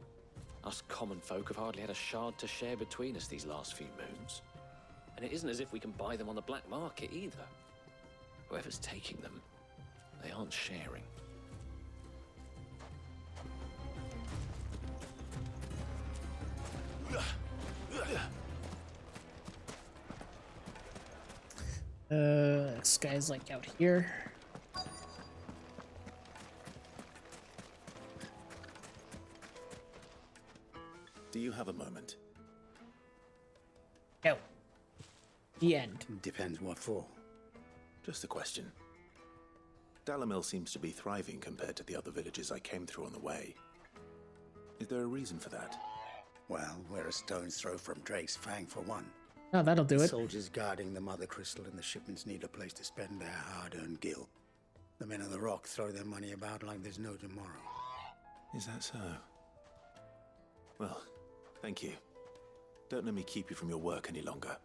Us common folk have hardly had a shard to share between us these last few moons. And it isn't as if we can buy them on the black market either. Whoever's taking them, they aren't sharing. This guy's like out here. Do you have a moment? No. The end. Depends what for. Just a question. Dalamil seems to be thriving compared to the other villages I came through on the way. Is there a reason for that? Well, we're a stone's throw from Drake's Fang for one. Oh, that'll do it. Soldiers guarding the mother crystal and the shipments need a place to spend their hard-earned gil. The men of the rock throw their money about like there's no tomorrow. Is that so? Well, thank you. Don't let me keep you from your work any longer.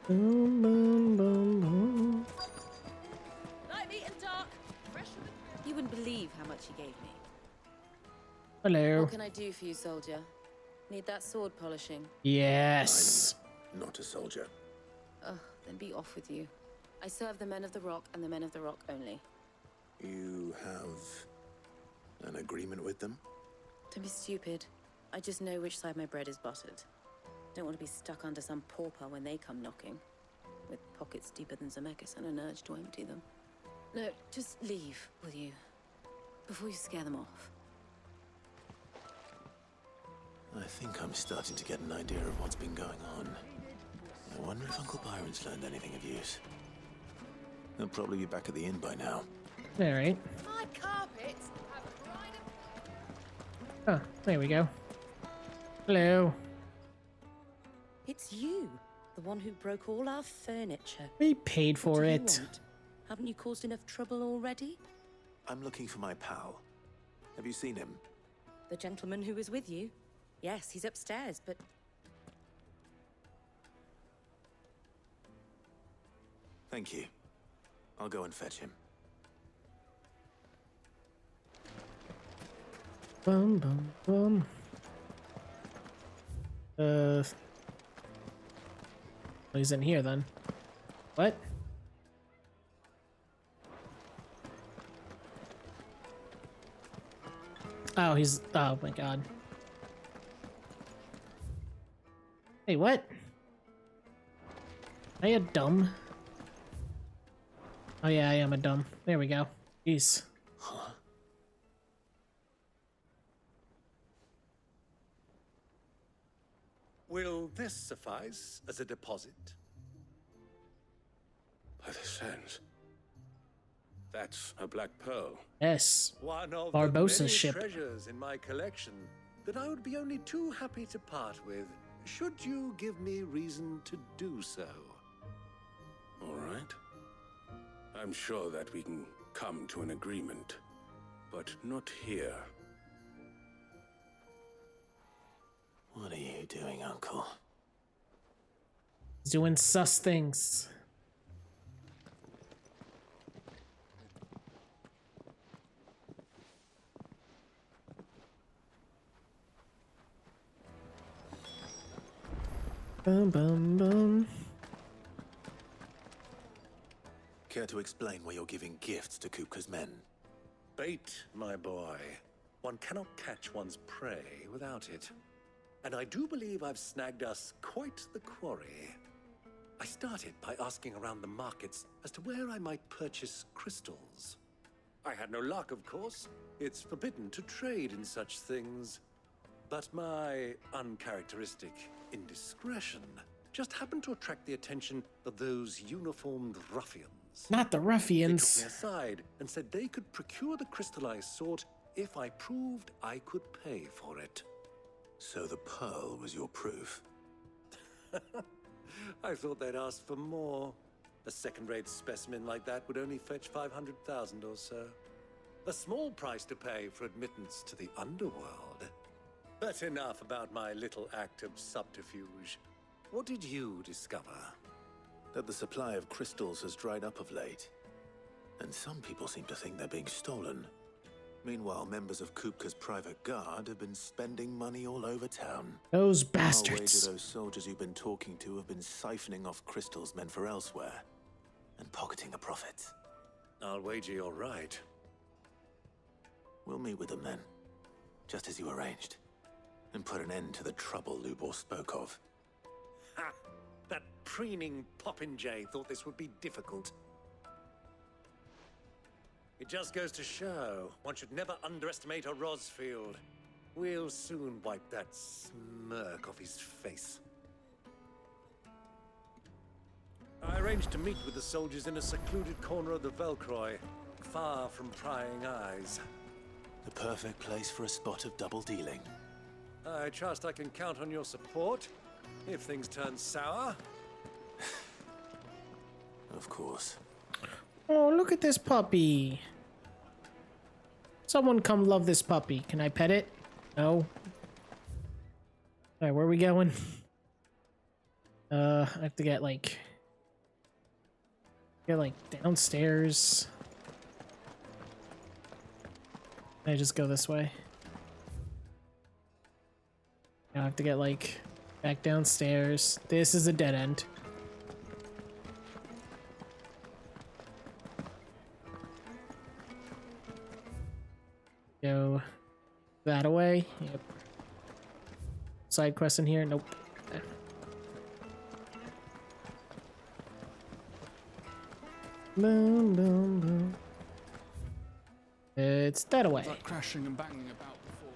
Boom, boom, boom, boom. Light meat and dark. Fresh from the... You wouldn't believe how much he gave me. Hello. What can I do for you, soldier? Need that sword polishing? Yes. I'm not a soldier. Ugh, then be off with you. I serve the men of the rock and the men of the rock only. You have an agreement with them? Don't be stupid. I just know which side my bread is buttered. Don't want to be stuck under some pauper when they come knocking, with pockets deeper than Zemeckis and an urge to empty them. No, just leave, will you? Before you scare them off. I think I'm starting to get an idea of what's been going on. I wonder if Uncle Byron's learned anything of use. He'll probably be back at the inn by now. All right. My carpets have a bride of... Oh, there we go. Hello. It's you, the one who broke all our furniture. We paid for What do you it. want? Haven't you caused enough trouble already? I'm looking for my pal. Have you seen him? The gentleman who was with you? Yes, he's upstairs, but... Thank you. I'll go and fetch him. Bum, bum, bum. Well, he's in here then. What? Oh, he's... Oh, my God. Hey, what? Are you dumb? Oh, yeah, I am a dumb. There we go. Jeez. Huh? Will this suffice as a deposit? By the sands. That's a black pearl. Yes. One of Barbosa's the many ship. treasures in my collection that I would be only too happy to part with, should you give me reason to do so. All right. I'm sure that we can come to an agreement, but not here. What are you doing, Uncle? He's doing sus things. Bum, bum, bum. Care to explain why you're giving gifts to Kupka's men? Bait, my boy. One cannot catch one's prey without it. And I do believe I've snagged us quite the quarry. I started by asking around the markets as to where I might purchase crystals. I had no luck, of course. It's forbidden to trade in such things. But my uncharacteristic indiscretion just happened to attract the attention of those uniformed ruffians. Not the ruffians. They took me aside and said they could procure the crystallized sort if I proved I could pay for it. So the pearl was your proof? I thought they'd ask for more. A second-rate specimen like that would only fetch 500,000 or so. A small price to pay for admittance to the underworld. But enough about my little act of subterfuge. What did you discover? That the supply of crystals has dried up of late. And some people seem to think they're being stolen. Meanwhile, members of Kupka's private guard have been spending money all over town. Those I'll bastards. wager those soldiers you've been talking to have been siphoning off crystals meant for elsewhere and pocketing the profits. I'll wager you're right. We'll meet with them then, just as you arranged, and put an end to the trouble Lubor spoke of. Ha! That preening popinjay thought this would be difficult. It just goes to show, one should never underestimate a Rosfield. We'll soon wipe that smirk off his face. I arranged to meet with the soldiers in a secluded corner of the Velcroy, far from prying eyes. The perfect place for a spot of double dealing. I trust I can count on your support, if things turn sour. Of course. Oh, look at this puppy. Someone come love this puppy. Can I pet it? No. Alright, where are we going? I have to get like downstairs. Can I just go this way? I have to get like back downstairs. This is a dead end. Go that way. Yep. Side quest in here? Nope. Okay. Boom, boom, boom. It's that way. Like crashing and banging about before.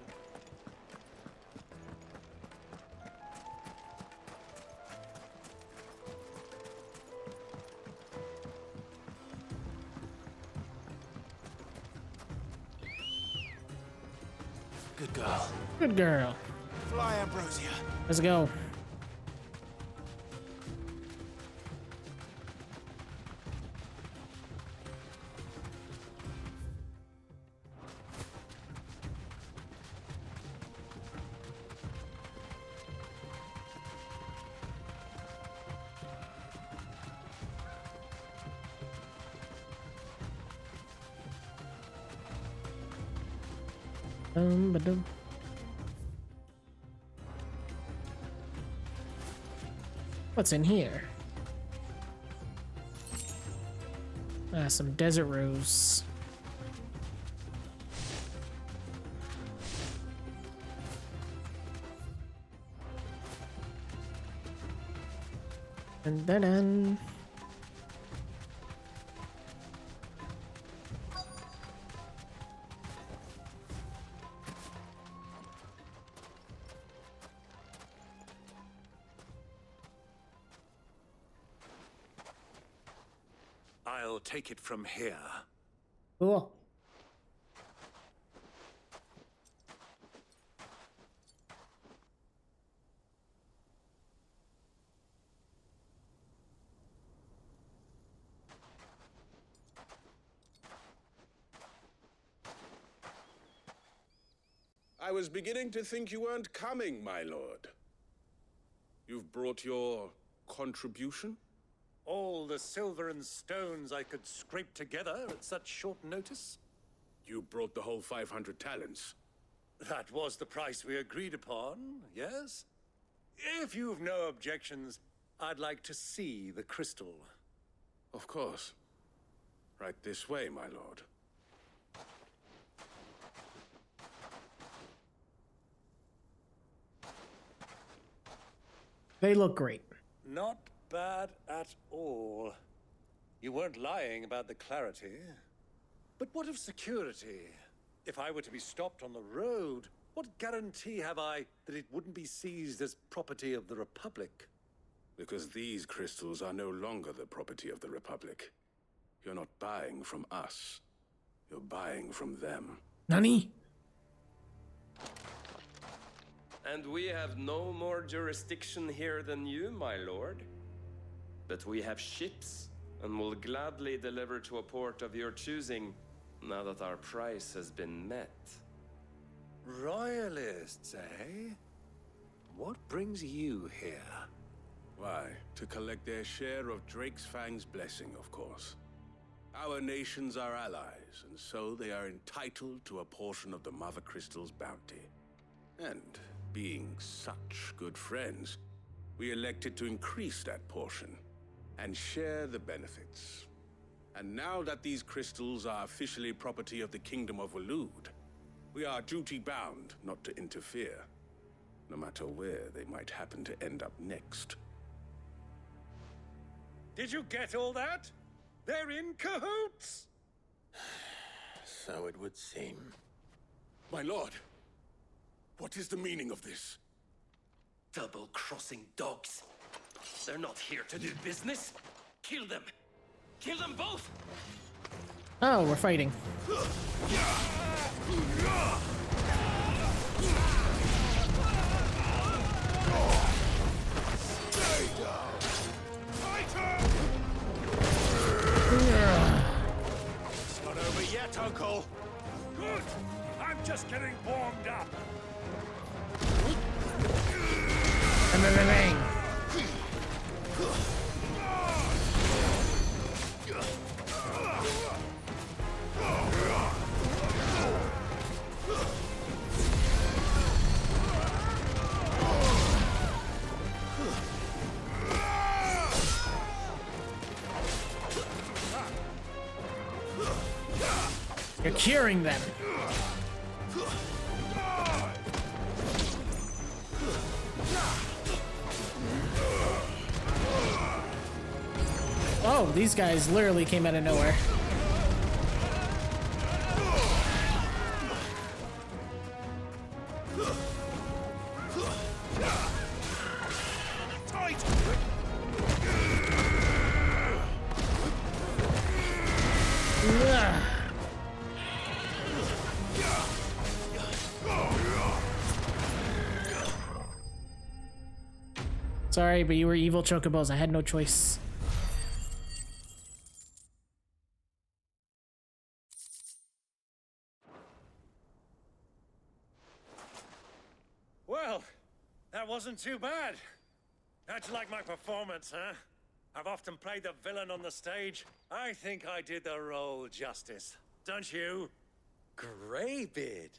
Good girl. Good girl. Fly, Ambrosia. Let's go. Ba-dum. What's in here? Some desert rose. Dun, dun, dun. I'll take it from here. Cool. I was beginning to think you weren't coming, my lord. You've brought your contribution? All the silver and stones I could scrape together at such short notice? You brought the whole 500 talents. That was the price we agreed upon, yes? If you've no objections, I'd like to see the crystal. Of course. Right this way, my lord. They look great. Not bad at all. You weren't lying about the clarity. But what of security? If I were to be stopped on the road, what guarantee have I that it wouldn't be seized as property of the Republic? Because these crystals are no longer the property of the Republic. You're not buying from us. You're buying from them. Nani? And we have no more jurisdiction here than you, my lord. But we have ships, and will gladly deliver to a port of your choosing, now that our price has been met. Royalists, eh? What brings you here? Why, to collect their share of Drake's Fang's blessing, of course. Our nations are allies, and so they are entitled to a portion of the Mother Crystal's bounty. And being such good friends, we elected to increase that portion and share the benefits. And now that these crystals are officially property of the Kingdom of Waloed, we are duty-bound not to interfere, no matter where they might happen to end up next. Did you get all that? They're in cahoots! So it would seem. My lord, what is the meaning of this? Double-crossing dogs. They're not here to do business. Kill them. Kill them both! Oh, we're fighting. Stay down! Fighter! It's not over yet, Uncle. Good. I'm just getting warmed up. Bang. You're curing them. Oh, these guys literally came out of nowhere. Sorry, but you were evil chocobos. I had no choice. Well, that wasn't too bad. How'd you like my performance, huh? I've often played the villain on the stage. I think I did the role justice. Don't you? Greybeard,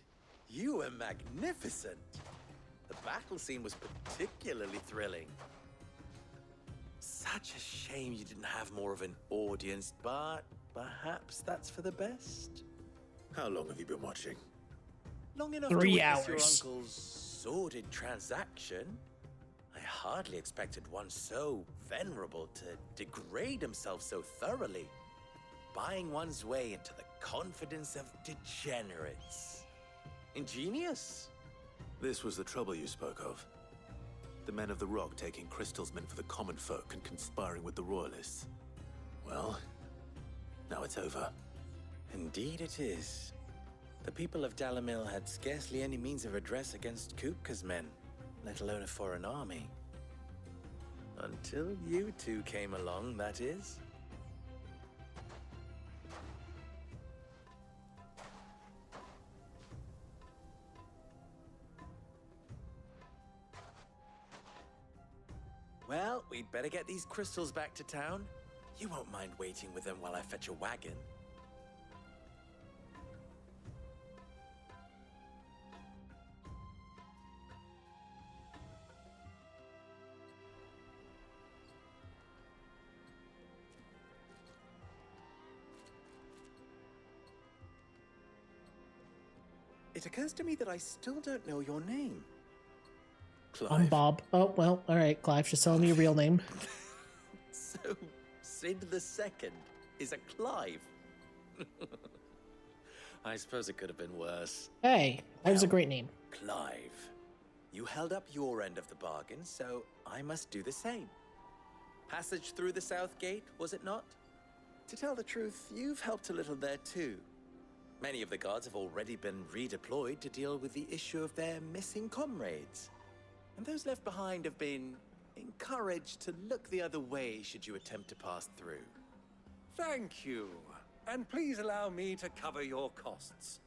you were magnificent. The battle scene was particularly thrilling. Such a shame you didn't have more of an audience, but perhaps that's for the best. How long have you been watching? Long enough 3 to witness hours. your uncle's sordid transaction. I hardly expected one so venerable to degrade himself so thoroughly. Buying one's way into the confidence of degenerates. Ingenious. This was the trouble you spoke of. The men of the Rock taking crystals meant for the common folk and conspiring with the royalists. Well, now it's over. Indeed it is. The people of Dalamil had scarcely any means of redress against Kupka's men, let alone a foreign army. Until you two came along, that is. Well, we'd better get these crystals back to town. You won't mind waiting with them while I fetch a wagon. It occurs to me that I still don't know your name. Clive. I'm Bob. Oh, well, alright, Clive, just tell me your real name. So, Sid the Second is a Clive. I suppose it could have been worse. Hey, that was a great name. Clive, you held up your end of the bargain, so I must do the same. Passage through the South Gate, was it not? To tell the truth, you've helped a little there too. Many of the guards have already been redeployed to deal with the issue of their missing comrades. And those left behind have been encouraged to look the other way should you attempt to pass through. Thank you. And please allow me to cover your costs.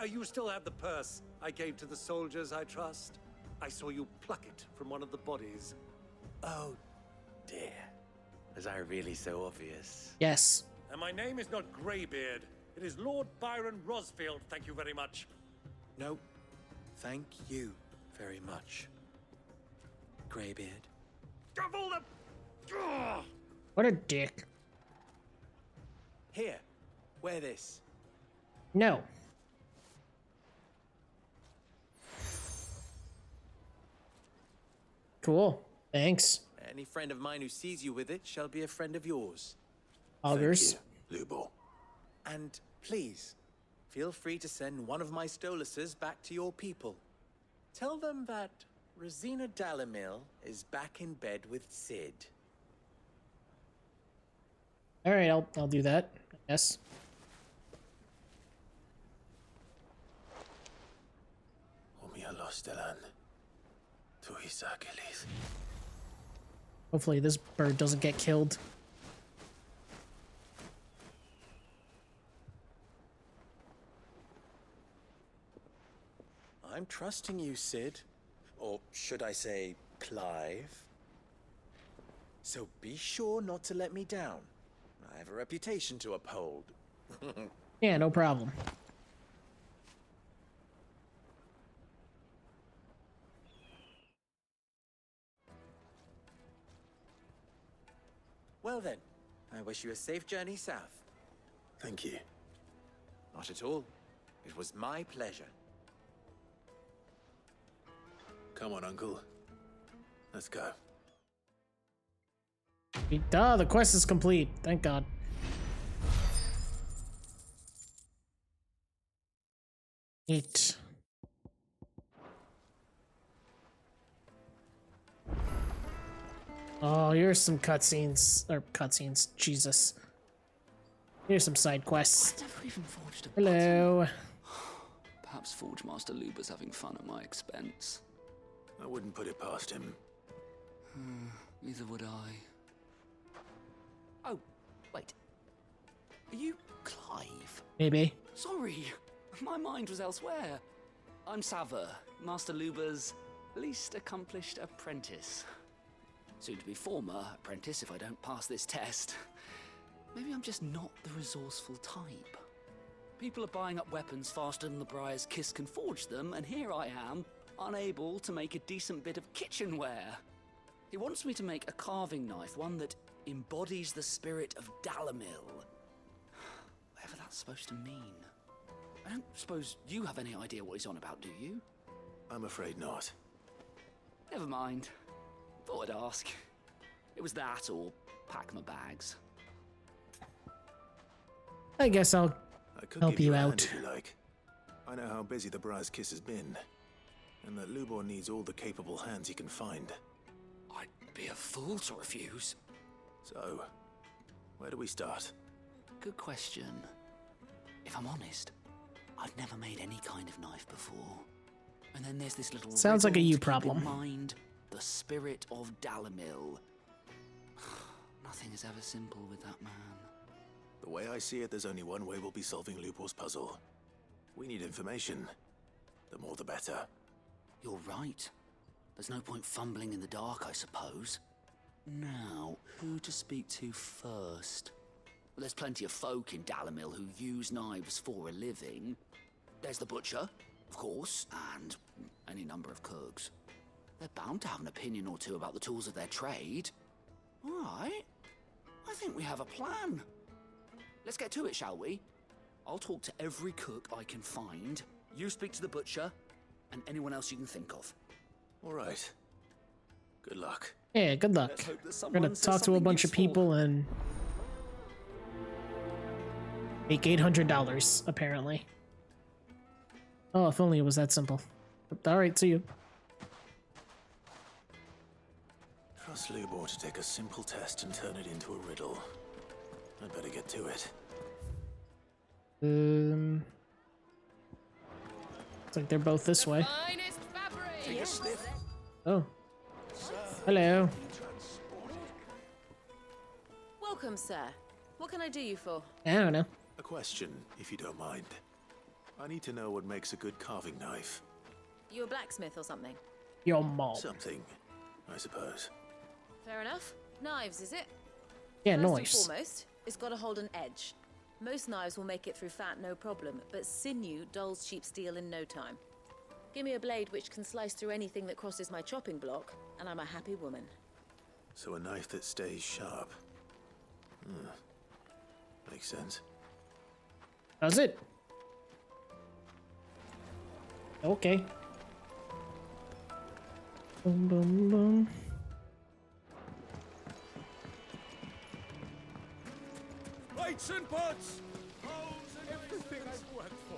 You still have the purse I gave to the soldiers, I trust? I saw you pluck it from one of the bodies. Oh, dear. Was I really so obvious? Yes. And my name is not Greybeard. It is Lord Byron Rosfield, thank you very much. No, thank you very much, Greybeard. Of all the... Ugh! What a dick. Here, wear this. No. Cool. Thanks. Any friend of mine who sees you with it shall be a friend of yours. Augers. Lubo. And please, feel free to send one of my Stoluses back to your people. Tell them that Rosina Dalamil is back in bed with Sid. All right, I'll do that. Yes. Hopefully this bird doesn't get killed. I'm trusting you, Sid. Or should I say, Clive. So be sure not to let me down. I have a reputation to uphold. Yeah, no problem. Well then, I wish you a safe journey south. Thank you. Not at all. It was my pleasure. Come on, Uncle. Let's go. Duh, the quest is complete. Thank God. Neat. Oh, here's some cutscenes. Or cutscenes. Jesus. Here's some side quests. I never even forged a Hello. button. Perhaps Forge Master Luber's having fun at my expense. I wouldn't put it past him. Neither would I. Oh, wait. Are you Clive? Maybe. Sorry, my mind was elsewhere. I'm Sava, Master Luber's least accomplished apprentice. Soon to be former apprentice if I don't pass this test. Maybe I'm just not the resourceful type. People are buying up weapons faster than the Briar's Kiss can forge them, and here I am, unable to make a decent bit of kitchenware. He wants me to make a carving knife, one that embodies the spirit of Dalamil. Whatever that's supposed to mean. I don't suppose you have any idea what he's on about, do you? I'm afraid not. Never mind. Thought I'd ask. It was that or pack my bags. I guess I'll I could help give you a hand out. if you like. I know how busy the Briar's Kiss has been, and that Lubor needs all the capable hands he can find. I'd be a fool to refuse. So, where do we start? Good question. If I'm honest, I've never made any kind of knife before. And then there's this little Sounds like a riddle you to keep problem. in mind, the spirit of Dalamil. Nothing is ever simple with that man. The way I see it, there's only one way we'll be solving Lubor's puzzle. We need information. The more the better. You're right. There's no point fumbling in the dark, I suppose. Now, who to speak to first? Well, there's plenty of folk in Dalamil who use knives for a living. There's the butcher, of course, and any number of cooks. They're bound to have an opinion or two about the tools of their trade. All right. I think we have a plan. Let's get to it, shall we? I'll talk to every cook I can find. You speak to the butcher, and anyone else you can think of. All right. Good luck. Yeah, good luck. Let's hope that We're someone gonna says talk to a something bunch of useful. people and make $800, apparently. Oh, if only it was that simple. Alright, see you. Trust Lubor to take a simple test and turn it into a riddle. I'd better get to it. Looks like they're both this way. Take a sniff. Oh. Hello. Welcome, sir. What can I do you for? I don't know. A question, if you don't mind. I need to know what makes a good carving knife. You a blacksmith or something? Your mom. Something, I suppose. Fair enough. Knives, is it? Yeah, First nice. and foremost, it's got to hold an edge. Most knives will make it through fat, no problem, but sinew dulls cheap steel in no time. Give me a blade which can slice through anything that crosses my chopping block, and I'm a happy woman. So a knife that stays sharp. Makes sense. Does it? Okay. Boom, boom, boom. Plates and pots! Everything I've worked for.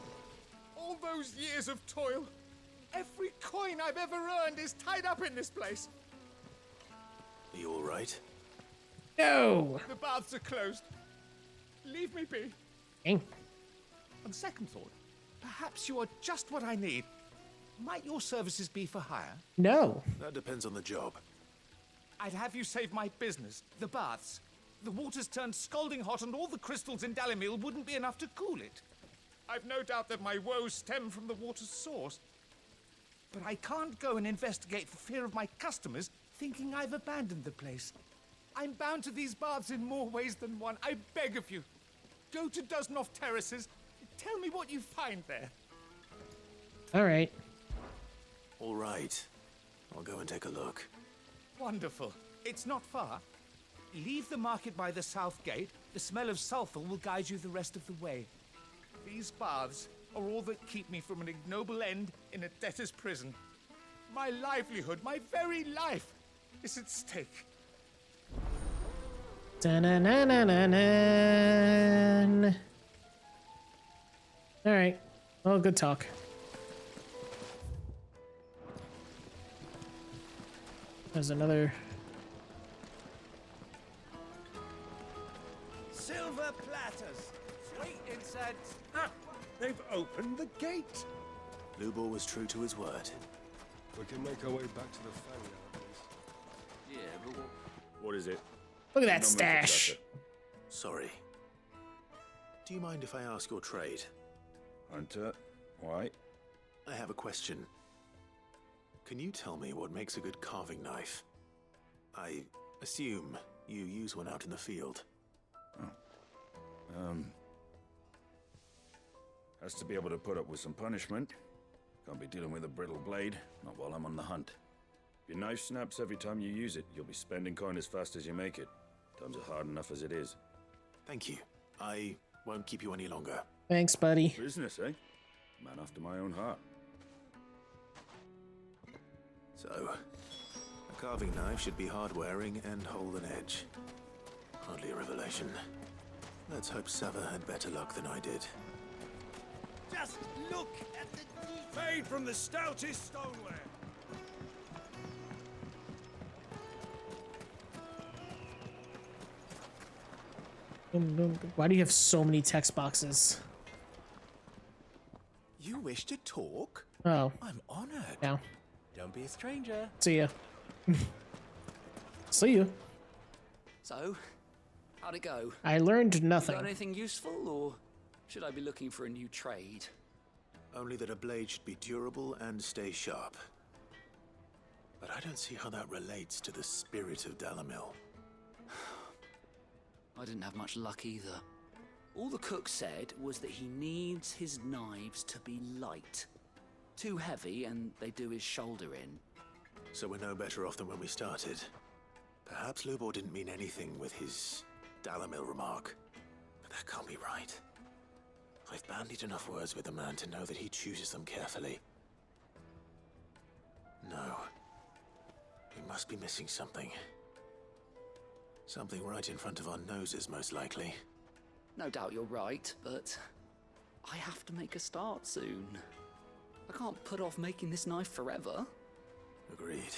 All those years of toil. Every coin I've ever earned is tied up in this place. Are you all right? No! The baths are closed. Leave me be. Dang. On second thought, perhaps you are just what I need. Might your services be for hire? No. That depends on the job. I'd have you save my business, the baths. The water's turned scalding hot and all the crystals in Dalamil wouldn't be enough to cool it. I've no doubt that my woes stem from the water's source. But I can't go and investigate for fear of my customers thinking I've abandoned the place. I'm bound to these baths in more ways than one. I beg of you. Go to Dusnoff Terraces. Tell me what you find there. Alright. All right. I'll go and take a look. Wonderful. It's not far. Leave the market by the south gate. The smell of sulfur will guide you the rest of the way. These baths are all that keep me from an ignoble end in a debtor's prison. My livelihood, my very life, is at stake. Da-na-na-na-na-na. Alright. Well, good talk. There's another. Silver platters, sweet incense. Ah, they've opened the gate. Lubor was true to his word. We can make our way back to the fan now, at least. Yeah, but What is it? Look at that stash. Sorry. Do you mind if I ask your trade? Hunter, why? I have a question. Can you tell me what makes a good carving knife? I assume you use one out in the field. Has to be able to put up with some punishment. Can't be dealing with a brittle blade, not while I'm on the hunt. If your knife snaps every time you use it, you'll be spending coin as fast as you make it. Times are hard enough as it is. Thank you. I won't keep you any longer. Thanks, buddy. Business, eh? Man after my own heart. So, a carving knife should be hard-wearing and hold an edge. Hardly a revelation. Let's hope Sava had better luck than I did. Just look at the made from the stoutest stoneware. Why do you have so many text boxes? You wish to talk? Oh. I'm honored. Yeah. Don't be a stranger. See ya. See you. So, how'd it go? I learned nothing. Got anything useful, or should I be looking for a new trade? Only that a blade should be durable and stay sharp. But I don't see how that relates to the spirit of Dalamil. I didn't have much luck either. All the cook said was that he needs his knives to be light. Too heavy and they do his shoulder in. So we're no better off than when we started. Perhaps Lubor didn't mean anything with his Dalamil remark. But that can't be right. I've bandied enough words with the man to know that he chooses them carefully. No. We must be missing something. Something right in front of our noses, most likely. No doubt you're right, but I have to make a start soon. I can't put off making this knife forever. Agreed.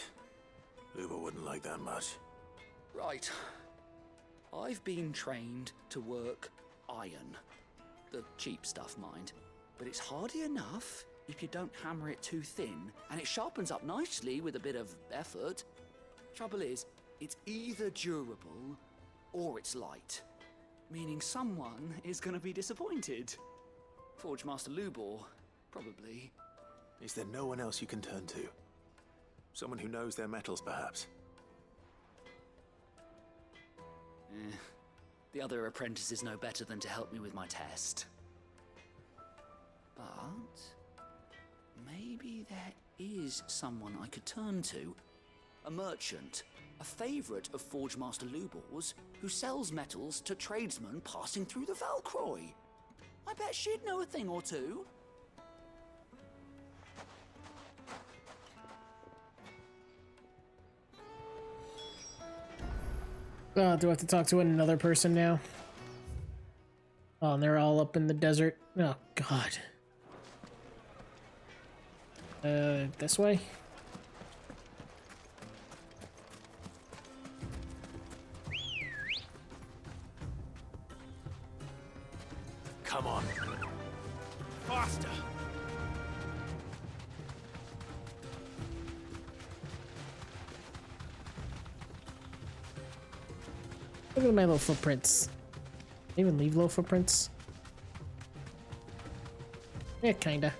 Lubor wouldn't like that much. Right. I've been trained to work iron. The cheap stuff, mind. But it's hardy enough if you don't hammer it too thin, and it sharpens up nicely with a bit of effort. Trouble is, it's either durable or it's light. Meaning someone is gonna be disappointed. Forge Master Lubor, probably. Is there no one else you can turn to? Someone who knows their metals, perhaps? The other apprentices know better than to help me with my test. But maybe there is someone I could turn to. A merchant, a favorite of Forge Master Lubor's, who sells metals to tradesmen passing through the Valcroy. I bet she'd know a thing or two. Oh, do I have to talk to another person now? Oh, and they're all up in the desert. Oh, God. This way? Come on. Faster! Look at my little footprints. They even leave little footprints? Yeah, kinda.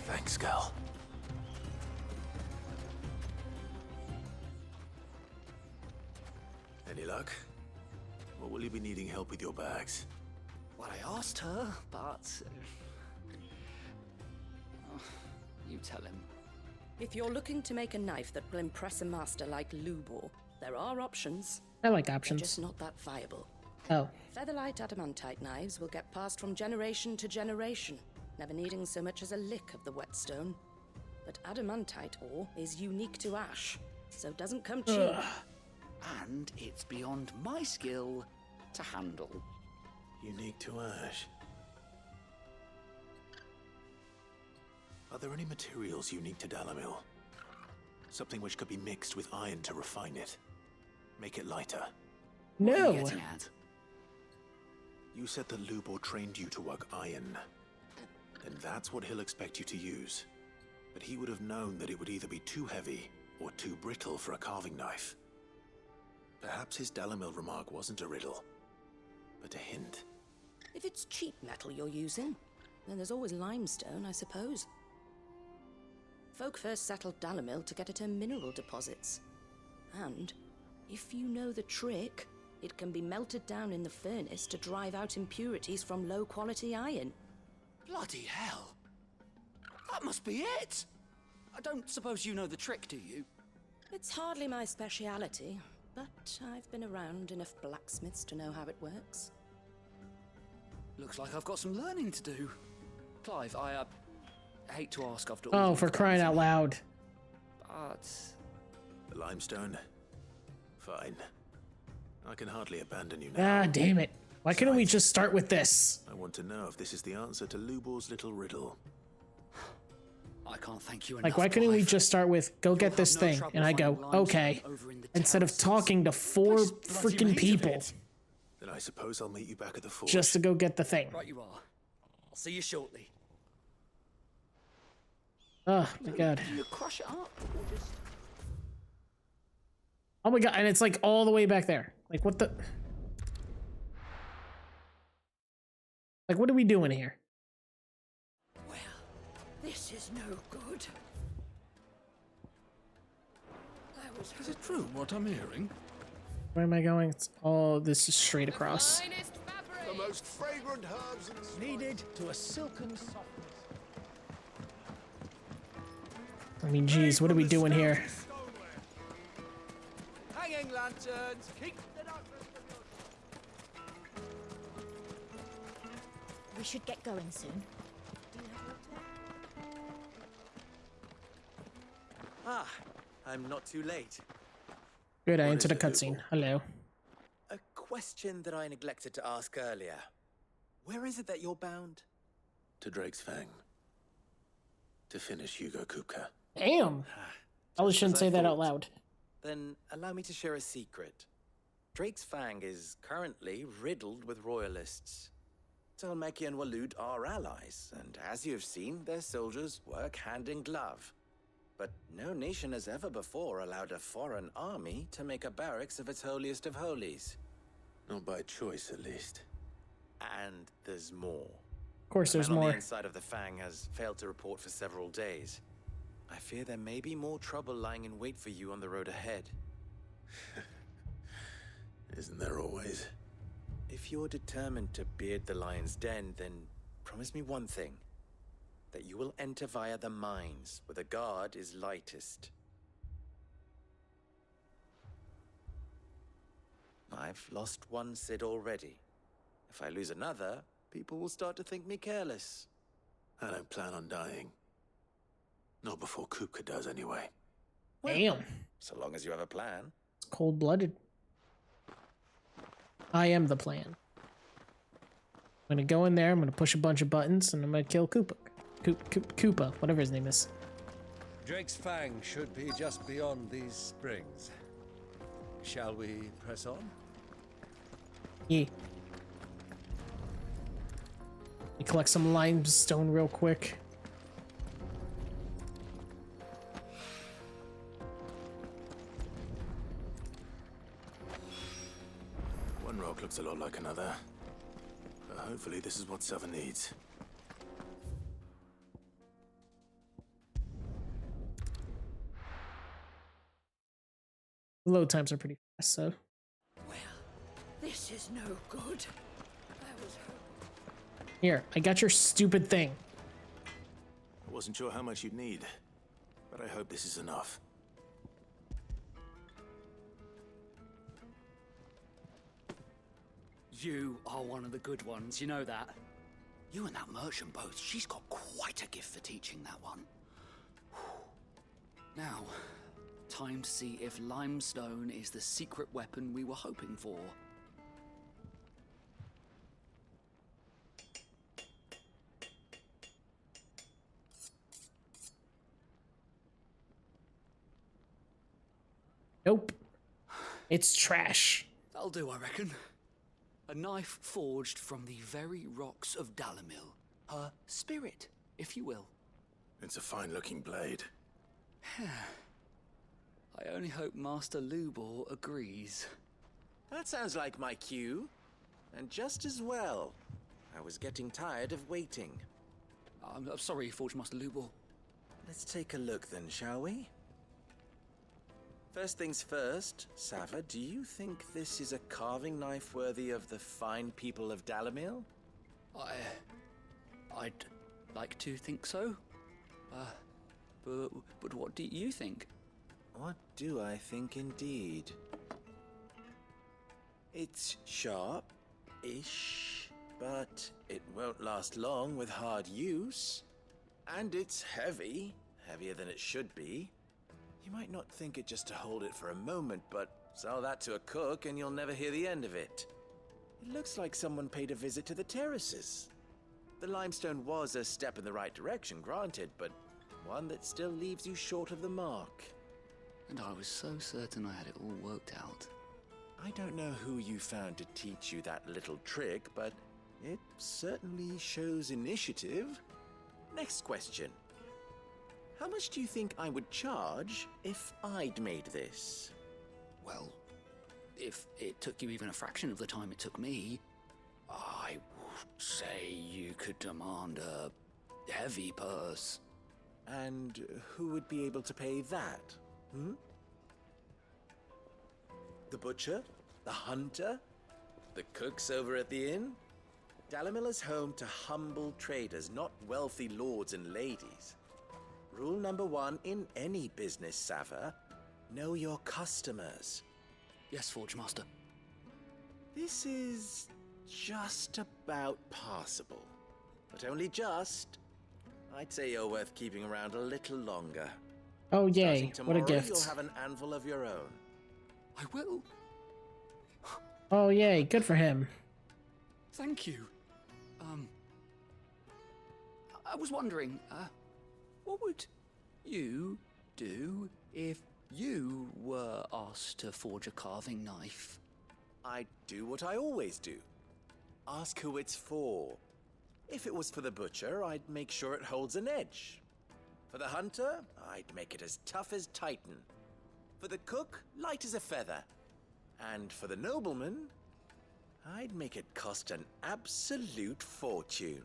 Thanks, Gal. Any luck? Or will you be needing help with your bags? Well, I asked her, but... you tell him. If you're looking to make a knife that will impress a master like Lubor, there are options. I like They're options. just not that viable. Oh. Featherlight adamantite knives will get passed from generation to generation, never needing so much as a lick of the whetstone. But adamantite ore is unique to ash, so doesn't come cheap. And it's beyond my skill to handle. Unique to ash. Are there any materials unique to Dalamil? Something which could be mixed with iron to refine it. Make it lighter. No. What are you getting at? You said that Lubor trained you to work iron. Then that's what he'll expect you to use. But he would have known that it would either be too heavy or too brittle for a carving knife. Perhaps his Dalamil remark wasn't a riddle, but a hint. If it's cheap metal you're using, then there's always limestone, I suppose. Folk first settled Dalamil to get at her mineral deposits. And, if you know the trick, it can be melted down in the furnace to drive out impurities from low-quality iron. Bloody hell! That must be it! I don't suppose you know the trick, do you? It's hardly my speciality, but I've been around enough blacksmiths to know how it works. Looks like I've got some learning to do. Clive, I hate to ask after all. Oh, for crying out loud. But... The limestone? Fine. I can hardly abandon you now. Ah, damn it. Why couldn't we just start with this? I want to know if this is the answer to Lubor's little riddle. I can't thank you enough. Like, why couldn't we just start with, go get this thing? And I go, okay. Instead of talking to 4 freaking people. Then I suppose I'll meet you back at the forge. Just to go get the thing. Right you are. I'll see you shortly. Oh, my God. Do you crush it up? Or just... Oh, my God. And it's like all the way back there. Like, what the... Like, what are we doing here? Well, this is no good. Is it true what I'm hearing? Where am I going? It's all this is straight across. The most fragrant herbs needed to a silken softness. I mean, geez, what are we doing here? Hanging lanterns, keep the darkness from your... We should get going soon. Ah, I'm not too late. Good, I entered a cutscene. Hello. A question that I neglected to ask earlier. Where is it that you're bound? To Drake's Fang. To finish Hugo Kupka. Damn. Probably shouldn't say that out loud. Then allow me to share a secret. Drake's Fang is currently riddled with royalists. Talmeki and Waloed are allies, and as you've seen, their soldiers work hand in glove. But no nation has ever before allowed a foreign army to make a barracks of its holiest of holies. Not by choice, at least. And there's more. Of course there's the man more. on the inside of the Fang has failed to report for several days. I fear there may be more trouble lying in wait for you on the road ahead. Isn't there always? If you're determined to beard the lion's den, then promise me one thing. That you will enter via the mines, where the guard is lightest. I've lost one Cid already. If I lose another, people will start to think me careless. I don't plan on dying. Not before Kupka does, anyway. Damn. So long as you have a plan. It's cold-blooded. I am the plan. I'm gonna go in there, I'm gonna push a bunch of buttons, and I'm gonna kill Koopa. Koopa, whatever his name is. Drake's Fang should be just beyond these springs. Shall we press on? Yeah. Let me collect some limestone real quick. One rock looks a lot like another. But hopefully this is what Southern needs. Load times are pretty fast, so. Well, this is no good. Here, I got your stupid thing. I wasn't sure how much you'd need, but I hope this is enough. You are one of the good ones, you know that. You and that merchant both, she's got quite a gift for teaching that one. Now, time to see if limestone is the secret weapon we were hoping for. Nope. It's trash. That'll do, I reckon. A knife forged from the very rocks of Dalimil. Her spirit, if you will. It's a fine-looking blade. I only hope Master Lubor agrees. That sounds like my cue. And just as well. I was getting tired of waiting. I'm sorry, Forge Master Lubor. Let's take a look then, shall we? First things first, Sava, do you think this is a carving knife worthy of the fine people of Dalimil? I'd like to think so. But what do you think? What do I think indeed? It's sharp-ish, but it won't last long with hard use. And it's heavy, heavier than it should be. You might not think it just to hold it for a moment, but sell that to a cook and you'll never hear the end of it. It looks like someone paid a visit to the terraces. The limestone was a step in the right direction, granted, but one that still leaves you short of the mark. And I was so certain I had it all worked out. I don't know who you found to teach you that little trick, but it certainly shows initiative. Next question. How much do you think I would charge if I'd made this? Well, if it took you even a fraction of the time it took me, I would say you could demand a heavy purse. And who would be able to pay that? The butcher? The hunter? The cooks over at the inn? Dalimil is home to humble traders, not wealthy lords and ladies. Rule number 1 in any business, Sava: know your customers. Yes, Forge Master. This is just about passable. But only just. I'd say you're worth keeping around a little longer. Oh yay, Starting what a tomorrow, gift. You'll have an anvil of your own. I will. Oh yay, good for him. Thank you. I was wondering, what would you do if you were asked to forge a carving knife? I'd do what I always do. Ask who it's for. If it was for the butcher, I'd make sure it holds an edge. For the hunter, I'd make it as tough as Titan. For the cook, light as a feather. And for the nobleman, I'd make it cost an absolute fortune.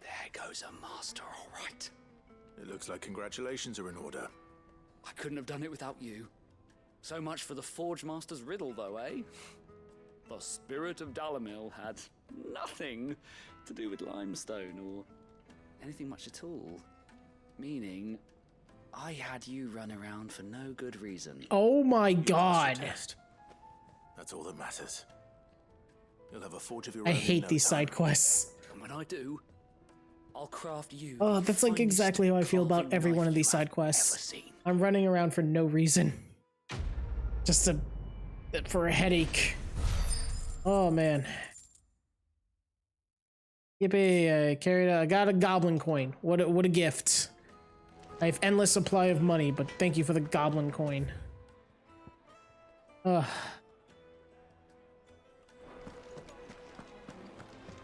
There goes a master, all right. It looks like congratulations are in order. I couldn't have done it without you. So much for the Forge Master's riddle, though, eh? The spirit of Dalimil had nothing to do with limestone or anything much at all. Meaning, I had you run around for no good reason. Oh my god. That's all that matters. You'll have a forge of your own. I in hate no these time. side quests. And when I do, I'll craft you. Oh, that's like exactly how I feel about every one of these side quests. I'm running around for no reason. Just for a headache. Oh man. Yippee, I got a goblin coin. What a gift. I have endless supply of money, but thank you for the goblin coin. Ugh.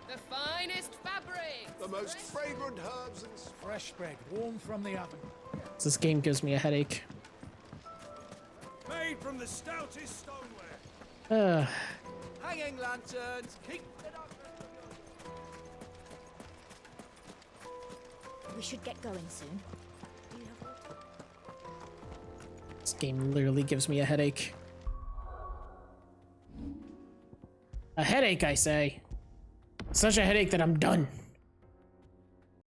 The finest fabric! The most fragrant herbs and fresh bread, warm from the oven. This game gives me a headache. Made from the stoutest stoneware. Hanging lanterns, keep it up. We should get going soon. This game literally gives me a headache. A headache, I say. Such a headache that I'm done.